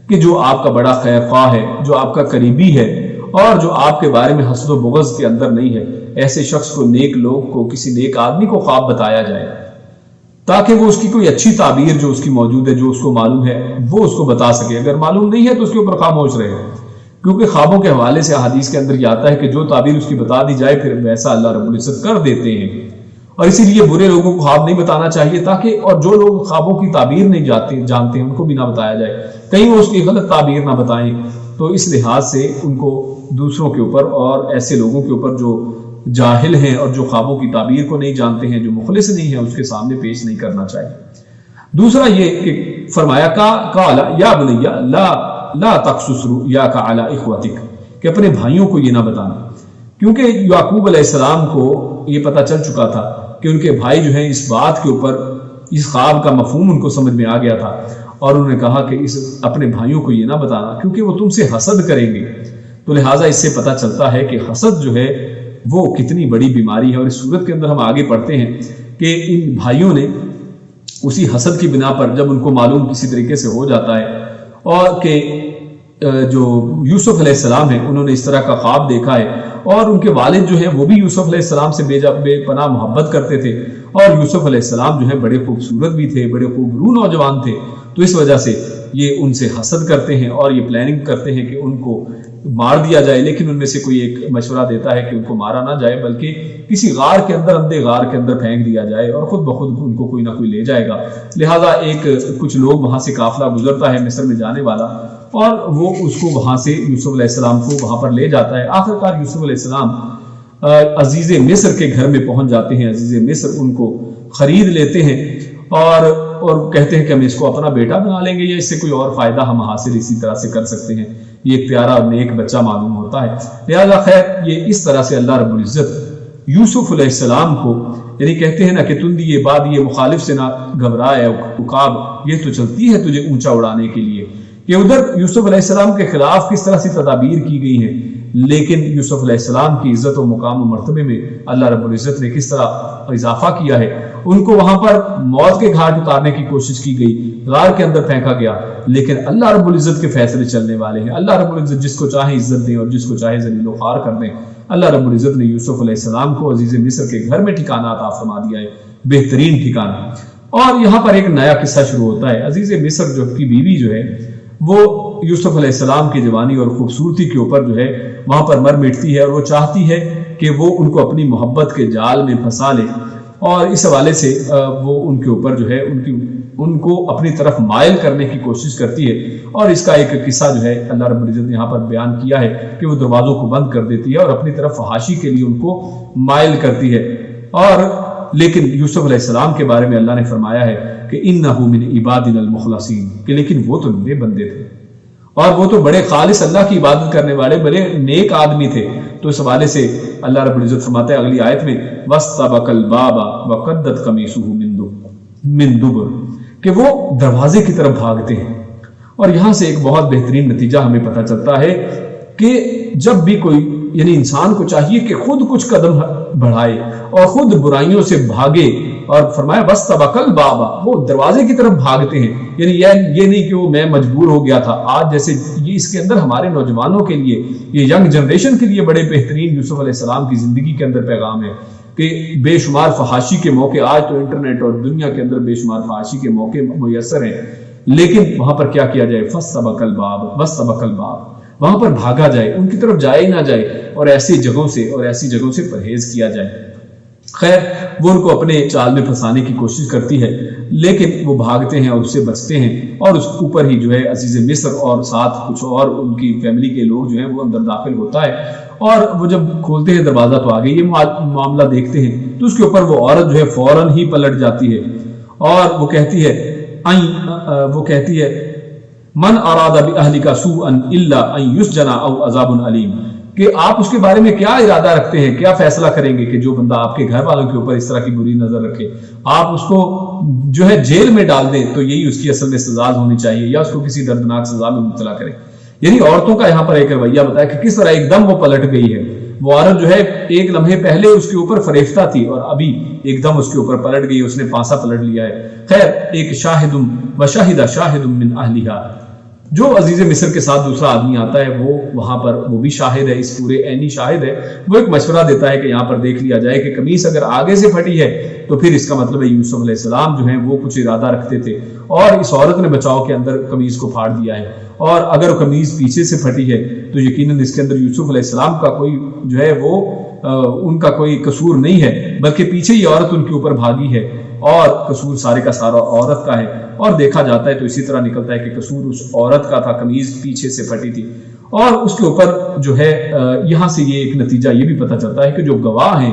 کہ جو آپ کا بڑا خیر خواہ ہے، جو آپ کا قریبی ہے، اور جو آپ کے بارے میں حسد و بغض کے اندر نہیں ہے۔ ایسے شخص کو، نیک لوگ کو، کسی نیک آدمی کو خواب بتایا جائے تاکہ وہ اس کی کوئی اچھی تعبیر جو اس کی موجود ہے، جو اس کو معلوم ہے، وہ اس کو بتا سکے۔ اگر معلوم نہیں ہے تو اس کے اوپر خاموش رہے، کیونکہ خوابوں کے حوالے سے احادیث کے اندر یہ آتا ہے کہ جو تعبیر اس کی بتا دی جائے پھر ویسا اللہ رب العزت کر دیتے ہیں۔ اور اسی لیے برے لوگوں کو خواب نہیں بتانا چاہیے تاکہ، اور جو لوگ خوابوں کی تعبیر نہیں جانتے ہیں ان کو بھی نہ بتایا جائے، کہیں وہ اس کی غلط تعبیر نہ بتائیں۔ تو اس لحاظ سے ان کو دوسروں کے اوپر اور ایسے لوگوں کے اوپر جو جاہل ہیں اور جو خوابوں کی تعبیر کو نہیں جانتے ہیں، جو مخلص نہیں ہیں، اس کے سامنے پیش نہیں کرنا چاہیے۔ دوسرا یہ کہ فرمایا قال یا بنیا لا تقصص رؤیاک علی اخوتک، کہ اپنے بھائیوں کو یہ نہ بتانا، کیونکہ یعقوب علیہ السلام کو یہ پتہ چل چکا تھا کہ ان کے بھائی جو ہیں اس بات کے اوپر، اس خواب کا مفہوم ان کو سمجھ میں آ گیا تھا، اور انہوں نے کہا کہ اپنے بھائیوں کو یہ نہ بتانا کیونکہ وہ تم سے حسد کریں گے۔ تو لہٰذا اس سے پتہ چلتا ہے کہ حسد جو ہے وہ کتنی بڑی بیماری ہے، اور اس صورت کے اندر ہم آگے پڑھتے ہیں کہ ان بھائیوں نے اسی حسد کی بنا پر جب ان کو معلوم کسی طریقے سے ہو جاتا ہے اور کہ جو یوسف علیہ السلام ہیں انہوں نے اس طرح کا خواب دیکھا ہے، اور ان کے والد جو ہیں وہ بھی یوسف علیہ السلام سے بے پناہ محبت کرتے تھے، اور یوسف علیہ السلام جو ہے بڑے خوبصورت بھی تھے، بڑے خوبرو نوجوان تھے، تو اس وجہ سے یہ ان سے حسد کرتے ہیں اور یہ پلاننگ کرتے ہیں کہ ان کو مار دیا جائے، لیکن ان میں سے کوئی ایک مشورہ دیتا ہے کہ ان کو مارا نہ جائے بلکہ کسی غار کے اندر، اندھے غار کے اندر پھینک دیا جائے، اور خود بخود ان کو کوئی نہ کوئی لے جائے گا۔ لہٰذا کچھ لوگ وہاں سے قافلہ گزرتا ہے مصر میں جانے والا، اور وہ اس کو وہاں سے یوسف علیہ السلام کو وہاں پر لے جاتا ہے۔ آخرکار یوسف علیہ السلام عزیز مصر کے گھر میں پہنچ جاتے ہیں، عزیز مصر ان کو خرید لیتے ہیں اور کہتے ہیں کہ ہم اس کو اپنا بیٹا بنا لیں گے، یا اس سے کوئی اور فائدہ ہم حاصل اسی طرح سے کر سکتے ہیں، یہ ایک پیارا اور نیک بچہ معلوم ہوتا ہے۔ لہذا خیر یہ اس طرح سے اللہ رب العزت یوسف علیہ السلام کو، یعنی کہتے ہیں نا کہ تندی یہ بات یہ مخالف سے نہ گھبرائے عقاب، یہ تو چلتی ہے تجھے اونچا اڑانے کے لیے، کہ ادھر یوسف علیہ السلام کے خلاف کس طرح سے تدابیر کی گئی ہیں، لیکن یوسف علیہ السلام کی عزت و مقام و مرتبے میں اللہ رب العزت نے کس طرح اضافہ کیا ہے۔ ان کو وہاں پر موت کے گھاٹ اتارنے کی کوشش کی گئی، غار کے اندر پھینکا گیا، لیکن اللہ رب العزت کے فیصلے چلنے والے ہیں۔ اللہ رب العزت جس کو چاہے عزت دیں اور جس کو چاہے ذلیل و خوار کر دیں۔ اللہ رب العزت نے یوسف علیہ السلام کو عزیز مصر کے گھر میں ٹھکانہ عطا فرما دیا ہے، بہترین ٹھکانہ۔ اور یہاں پر ایک نیا قصہ شروع ہوتا ہے۔ عزیز مصر جو کی بیوی جو ہے وہ یوسف علیہ السلام کی جوانی اور خوبصورتی کے اوپر جو ہے وہاں پر مر مٹتی ہے، اور وہ چاہتی ہے کہ وہ ان کو اپنی محبت کے جال میں پھنسا لے، اور اس حوالے سے وہ ان کے اوپر جو ہے ان کو اپنی طرف مائل کرنے کی کوشش کرتی ہے۔ اور اس کا ایک قصہ جو ہے اللہ رب العزت نے یہاں پر بیان کیا ہے کہ وہ دروازوں کو بند کر دیتی ہے اور اپنی طرف فحاشی کے لیے ان کو مائل کرتی ہے۔ اور لیکن یوسف علیہ السلام کے بارے میں اللہ نے فرمایا ہے کہ انہ من عبادنا المخلصین، کہ لیکن وہ تو میرے بندے تھے، اور وہ تو بڑے خالص اللہ کی عبادت کرنے والے بڑے نیک آدمی تھے۔ تو اس حوالے سے اللہ رب العزت فرماتا ہے اگلی آیت میں وَاسْتَبَقَ الْبَابَ وَقَدَّتْ قَمِيصُهُ مِن دُبُرٍ، کہ وہ دروازے کی طرف بھاگتے ہیں۔ اور یہاں سے ایک بہت بہترین نتیجہ ہمیں پتہ چلتا ہے کہ جب بھی کوئی، یعنی انسان کو چاہیے کہ خود کچھ قدم بڑھائے اور خود برائیوں سے بھاگے، اور فرمایا وَاسْتَبَقَ الْبَابَ، وہ دروازے کی طرف بھاگتے ہیں، یعنی یہ نہیں کہ وہ میں مجبور ہو گیا تھا۔ آج جیسے یہ اس کے اندر ہمارے نوجوانوں کے لیے، یہ ینگ جنریشن کے لیے بڑے بہترین یوسف علیہ السلام کی زندگی کے اندر پیغام ہے کہ بے شمار فحاشی کے موقع، آج تو انٹرنیٹ اور دنیا کے اندر بے شمار فحاشی کے موقع میسر ہیں، لیکن وہاں پر کیا کیا جائے؟ فَاسْتَبَقَ الْبَابَ وَاسْتَبَقَ الْبَابَ، وہاں پر بھاگا جائے، ان کی طرف جائے ہی نہ جائے، اور ایسی جگہوں سے پرہیز کیا جائے۔ خیر وہ ان کو اپنے چال میں پھنسانے کی کوشش کرتی ہے، لیکن وہ بھاگتے ہیں اور اس سے بچتے ہیں، اور اس اوپر ہی جو ہے عزیز مصر اور ساتھ کچھ اور ان کی فیملی کے لوگ جو ہیں وہ اندر داخل ہوتا ہے، اور وہ جب کھولتے ہیں دروازہ تو آگے یہ معاملہ دیکھتے ہیں، تو اس کے اوپر وہ عورت جو ہے فوراً ہی پلٹ جاتی ہے، اور وہ کہتی ہے من اراد باہلک سوءا الا ان یسجن او عذاب علیم، کہ آپ اس کے بارے میں کیا ارادہ رکھتے ہیں، کیا فیصلہ کریں گے کہ جو بندہ آپ کے گھر والوں کے اوپر اس طرح کی بری نظر رکھے، آپ اس کو جو ہے جیل میں ڈال دیں تو یہی اس کی اصل میں سزا ہونی چاہیے، یا اس کو کسی دردناک سزا میں مبتلا کریں۔ یعنی عورتوں کا یہاں پر ایک رویہ بتایا کہ کس طرح ایک دم وہ پلٹ گئی ہے۔ وہ عورت جو ہے ایک لمحے پہلے اس کے اوپر فریفتہ تھی، اور ابھی ایک دم اس کے اوپر پلٹ گئی، اس نے پانسا پلٹ لیا ہے۔ خیر ایک شاہد وشاہد شاہد من اہلہا، جو عزیز مصر کے ساتھ دوسرا آدمی آتا ہے وہ وہاں پر وہ بھی شاہد ہے، اس پورے عینی شاہد ہے، وہ ایک مشورہ دیتا ہے کہ یہاں پر دیکھ لیا جائے کہ قمیص اگر آگے سے پھٹی ہے تو پھر اس کا مطلب ہے یوسف علیہ السلام جو ہیں وہ کچھ ارادہ رکھتے تھے، اور اس عورت نے بچاؤ کے اندر قمیص کو پھاڑ دیا ہے، اور اگر قمیص پیچھے سے پھٹی ہے تو یقیناً اس کے اندر یوسف علیہ السلام کا کوئی جو ہے وہ ان کا کوئی قصور نہیں ہے، بلکہ پیچھے ہی عورت ان کے اوپر بھاگی ہے، اور قصور سارے کا سارا عورت کا ہے۔ اور دیکھا جاتا ہے تو اسی طرح نکلتا ہے کہ قصور اس عورت کا تھا، قمیض پیچھے سے پھٹی تھی، اور اس کے اوپر جو ہے یہاں سے یہ ایک نتیجہ یہ بھی پتہ چلتا ہے کہ جو گواہ ہیں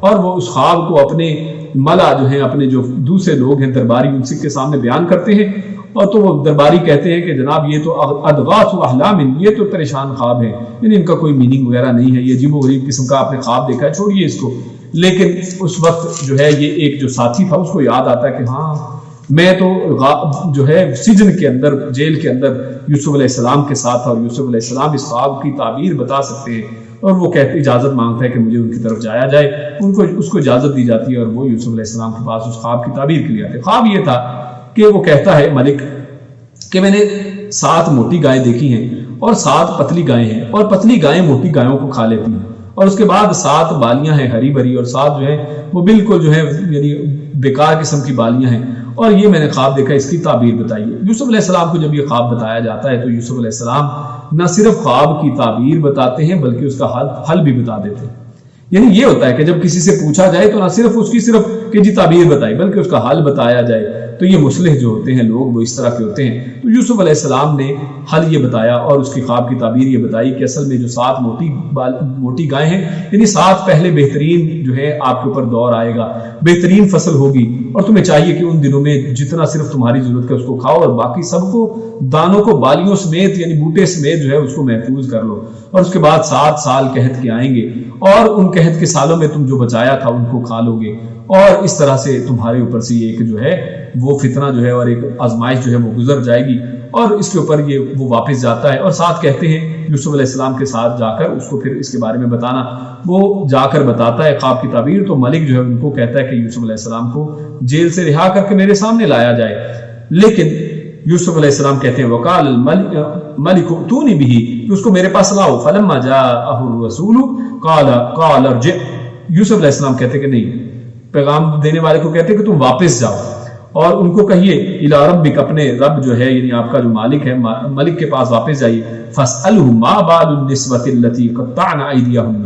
اور وہ اس خواب کو اپنے ملا جو ہیں، اپنے جو دوسرے لوگ ہیں درباری، ان کے سامنے بیان کرتے ہیں، اور تو وہ درباری کہتے ہیں کہ جناب یہ تو اضغاث احلام، یہ تو پریشان خواب ہے، یعنی ان کا کوئی میننگ وغیرہ نہیں ہے، یہ عجیب و غریب قسم کا آپ نے خواب دیکھا ہے، چھوڑیے اس کو۔ لیکن اس وقت جو ہے یہ ایک جو ساتھی تھا اس کو یاد آتا ہے کہ ہاں میں تو جو ہے سجن کے اندر، جیل کے اندر یوسف علیہ السلام کے ساتھ تھا، اور یوسف علیہ السلام اس خواب کی تعبیر بتا سکتے ہیں، اور وہ کہتے اجازت مانگتا ہے کہ مجھے ان کی طرف جایا جائے، اس کو اجازت دی جاتی ہے، اور وہ یوسف علیہ السلام کے پاس اس خواب کی تعبیر کے لیے آتے ہیں۔ خواب یہ تھا کہ وہ کہتا ہے ملک کہ میں نے 7 موٹی گائیں دیکھی ہیں اور 7 پتلی گائیں ہیں، اور پتلی گائیں موٹی گایوں کو کھا لیتی ہیں، اور اس کے بعد 7 بالیاں ہیں ہری بھری، اور 7 جو ہیں وہ بالکل جو ہے یعنی بیکار قسم کی بالیاں ہیں، اور یہ میں نے خواب دیکھا، اس کی تعبیر بتائیے۔ یوسف علیہ السلام کو جب یہ خواب بتایا جاتا ہے تو یوسف علیہ السلام نہ صرف خواب کی تعبیر بتاتے ہیں بلکہ اس کا حل بھی بتا دیتے ہیں۔ یعنی یہ ہوتا ہے کہ جب کسی سے پوچھا جائے تو نہ صرف اس کی کہ جی تعبیر بتائی، بلکہ اس کا حل بتایا جائے۔ تو یہ مصلح جو ہوتے ہیں لوگ وہ اس طرح کے ہوتے ہیں۔ تو یوسف علیہ السلام نے حل یہ بتایا اور اس کی خواب کی تعبیر یہ بتائی کہ اصل میں جو 7 موٹی گائیں ہیں، یعنی 7 پہلے بہترین جو ہے آپ کے اوپر دور آئے گا، بہترین فصل ہوگی، اور تمہیں چاہیے کہ ان دنوں میں جتنا صرف تمہاری ضرورت ہے اس کو کھاؤ، اور باقی سب کو دانوں کو بالیوں سمیت یعنی بوٹے سمیت جو ہے اس کو محفوظ کر لو، اور اس کے بعد 7 سال قحط کے آئیں گے، اور ان قحط کے سالوں میں تم جو بچایا تھا ان کو کھا لو گے، اور اس طرح سے تمہارے اوپر سے ایک جو ہے وہ فتنہ جو ہے اور ایک آزمائش جو ہے وہ گزر جائے گی۔ اور اس کے اوپر یہ وہ واپس جاتا ہے، اور ساتھ کہتے ہیں یوسف علیہ السلام کے ساتھ جا کر اس کو پھر اس کے بارے میں بتانا، وہ جا کر بتاتا ہے خواب کی تعبیر۔ تو ملک جو ہے ان کو کہتا ہے کہ یوسف علیہ السلام کو جیل سے رہا کر کے میرے سامنے لایا جائے، لیکن یوسف علیہ السلام کہتے ہیں وقال الملک ائتونی بہ، اس کو میرے پاس لاؤ۔ فلما جاءہ الرسول قال ارجع، یوسف علیہ السلام کہتے کہ نہیں، پیغام دینے والے کو کہتے کہ تم واپس جاؤ اور ان کو کہیے الی ربک، اپنے رب جو ہے یعنی آپ کا جو مالک ہے ملک کے پاس واپس جائیے، فاسألہ ما بال النسوۃ اللتی قطعن ایدیہن،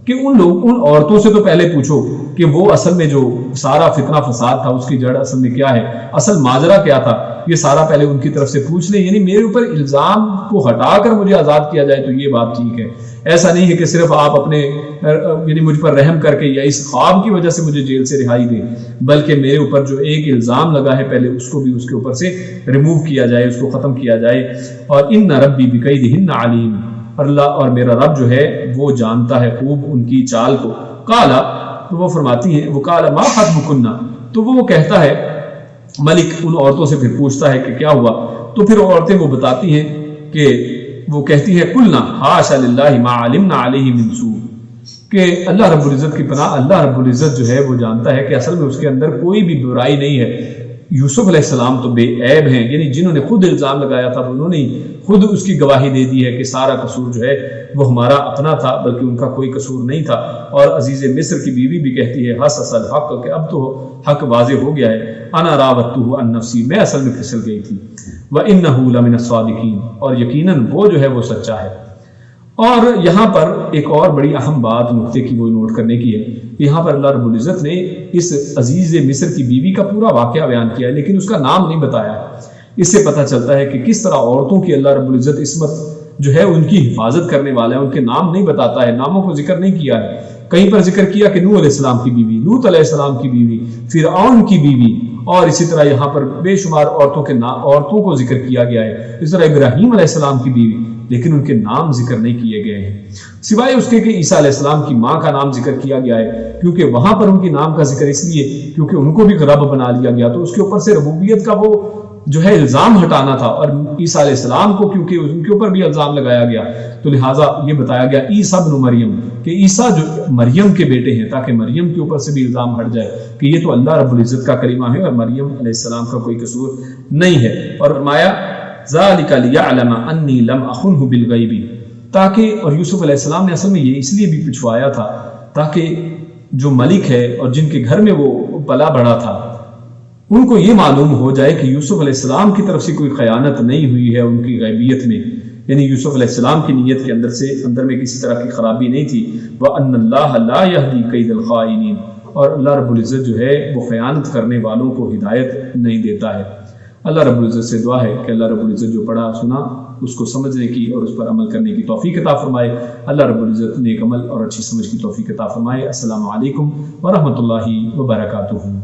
کہ ان عورتوں سے تو پہلے پوچھو کہ وہ اصل میں جو سارا فتنہ فساد تھا اس کی جڑ اصل میں کیا ہے، اصل ماجرا کیا تھا، یہ سارا پہلے ان کی طرف سے پوچھ لیں، یعنی میرے اوپر الزام کو ہٹا کر مجھے آزاد کیا جائے تو یہ بات ٹھیک ہے۔ ایسا نہیں ہے کہ صرف آپ اپنے یعنی مجھ پر رحم کر کے یا اس خواب کی وجہ سے مجھے جیل سے رہائی دیں، بلکہ میرے اوپر جو ایک الزام لگا ہے پہلے اس کو بھی اس کے اوپر سے ریموو کیا جائے، اس کو ختم کیا جائے۔ اور ان ربی بکیدہن علیم، اللہ اور میرا رب جو ہے وہ جانتا ہے خوب ان کی چال کو۔ قالا، تو وہ فرماتی ہیں وہ قال ما خطبکن، تو وہ کہتا ہے ملک ان عورتوں سے پھر پوچھتا ہے کہ کیا ہوا، تو پھر عورتیں وہ بتاتی ہیں کہ وہ کہتی ہے قلنا حاشا للہ ما علمنا علیہ من سوء، کہ اللہ رب العزت کی پناہ، اللہ رب العزت جو ہے وہ جانتا ہے کہ اصل میں اس کے اندر کوئی بھی برائی نہیں ہے۔ یوسف علیہ السلام تو بے عیب ہیں، یعنی جنہوں نے خود الزام لگایا تھا انہوں نے خود اس کی گواہی دے دی ہے کہ سارا قصور جو ہے وہ ہمارا اپنا تھا، بلکہ ان کا کوئی قصور نہیں تھا۔ اور عزیز مصر کی بیوی بھی کہتی ہے حسس الحق، کہ اب تو حق واضح ہو گیا ہے، انا راودتہ عن نفسی، میں اصل میں پھسل گئی تھی، وانہ لمن الصادقین، اور یقیناً وہ جو ہے وہ سچا ہے۔ اور یہاں پر ایک اور بڑی اہم بات نقطے کی وہ نوٹ کرنے کی ہے، یہاں پر اللہ رب العزت نے اس عزیز مصر کی بیوی کا پورا واقعہ بیان کیا ہے لیکن اس کا نام نہیں بتایا ہے۔ اس سے پتہ چلتا ہے کہ کس طرح عورتوں کی اللہ رب العزت عصمت جو ہے ان کی حفاظت کرنے والا ہے، ان کے نام نہیں بتاتا ہے، ناموں کو ذکر نہیں کیا ہے۔ کہیں پر ذکر کیا کہ نوح علیہ السلام کی بیوی، لوط علیہ السلام کی بیوی، فرعون کی بیوی، اور اسی طرح یہاں پر بے شمار عورتوں کو ذکر کیا گیا ہے، اس طرح ابراہیم علیہ السلام کی بیوی، لیکن ان کے نام ذکر نہیں کیے گئے ہیں، سوائے اس کے کہ عیسیٰ علیہ السلام کی ماں کا نام ذکر کیا گیا ہے، کیونکہ وہاں پر ان کی نام کا ذکر اس لیے کیونکہ ان کو بھی رب بنا لیا گیا، تو اس کے اوپر سے ربوبیت کا وہ جو ہے الزام ہٹانا تھا، اور عیسیٰ علیہ السلام کو کیونکہ ان کے اوپر بھی الزام لگایا گیا تو لہٰذا یہ بتایا گیا عیسیٰ ابن مریم، کہ عیسیٰ جو مریم کے بیٹے ہیں، تاکہ مریم کے اوپر سے بھی الزام ہٹ جائے کہ یہ تو اللہ رب العزت کا کلمہ ہے اور مریم علیہ السلام کا کوئی قصور نہیں ہے۔ اور فرمایا ذالک لیعلم انی لم اخنہ بالغیب، تاکہ، اور یوسف علیہ السلام نے اصل میں یہ اس لیے بھی پچھوایا تھا تاکہ جو ملک ہے اور جن کے گھر میں وہ پلا بڑھا تھا ان کو یہ معلوم ہو جائے کہ یوسف علیہ السلام کی طرف سے کوئی خیانت نہیں ہوئی ہے ان کی غیبیت میں، یعنی یوسف علیہ السلام کی نیت کے اندر میں کسی طرح کی خرابی نہیں تھی۔ وَأَنَّ اللَّهَ لَا يَهْدِي كَيْدَ الْخَائِنِينَ، اور اللہ رب العزت جو ہے وہ خیانت کرنے والوں کو ہدایت نہیں دیتا ہے۔ اللہ رب العزت سے دعا ہے کہ اللہ رب العزت جو پڑھا سنا اس کو سمجھنے کی اور اس پر عمل کرنے کی توفیق عطا فرمائے۔ اللہ رب العزت نیک عمل اور اچھی سمجھ کی توفیق عطا فرمائے۔ السلام علیکم ورحمۃ اللہ وبرکاتہ۔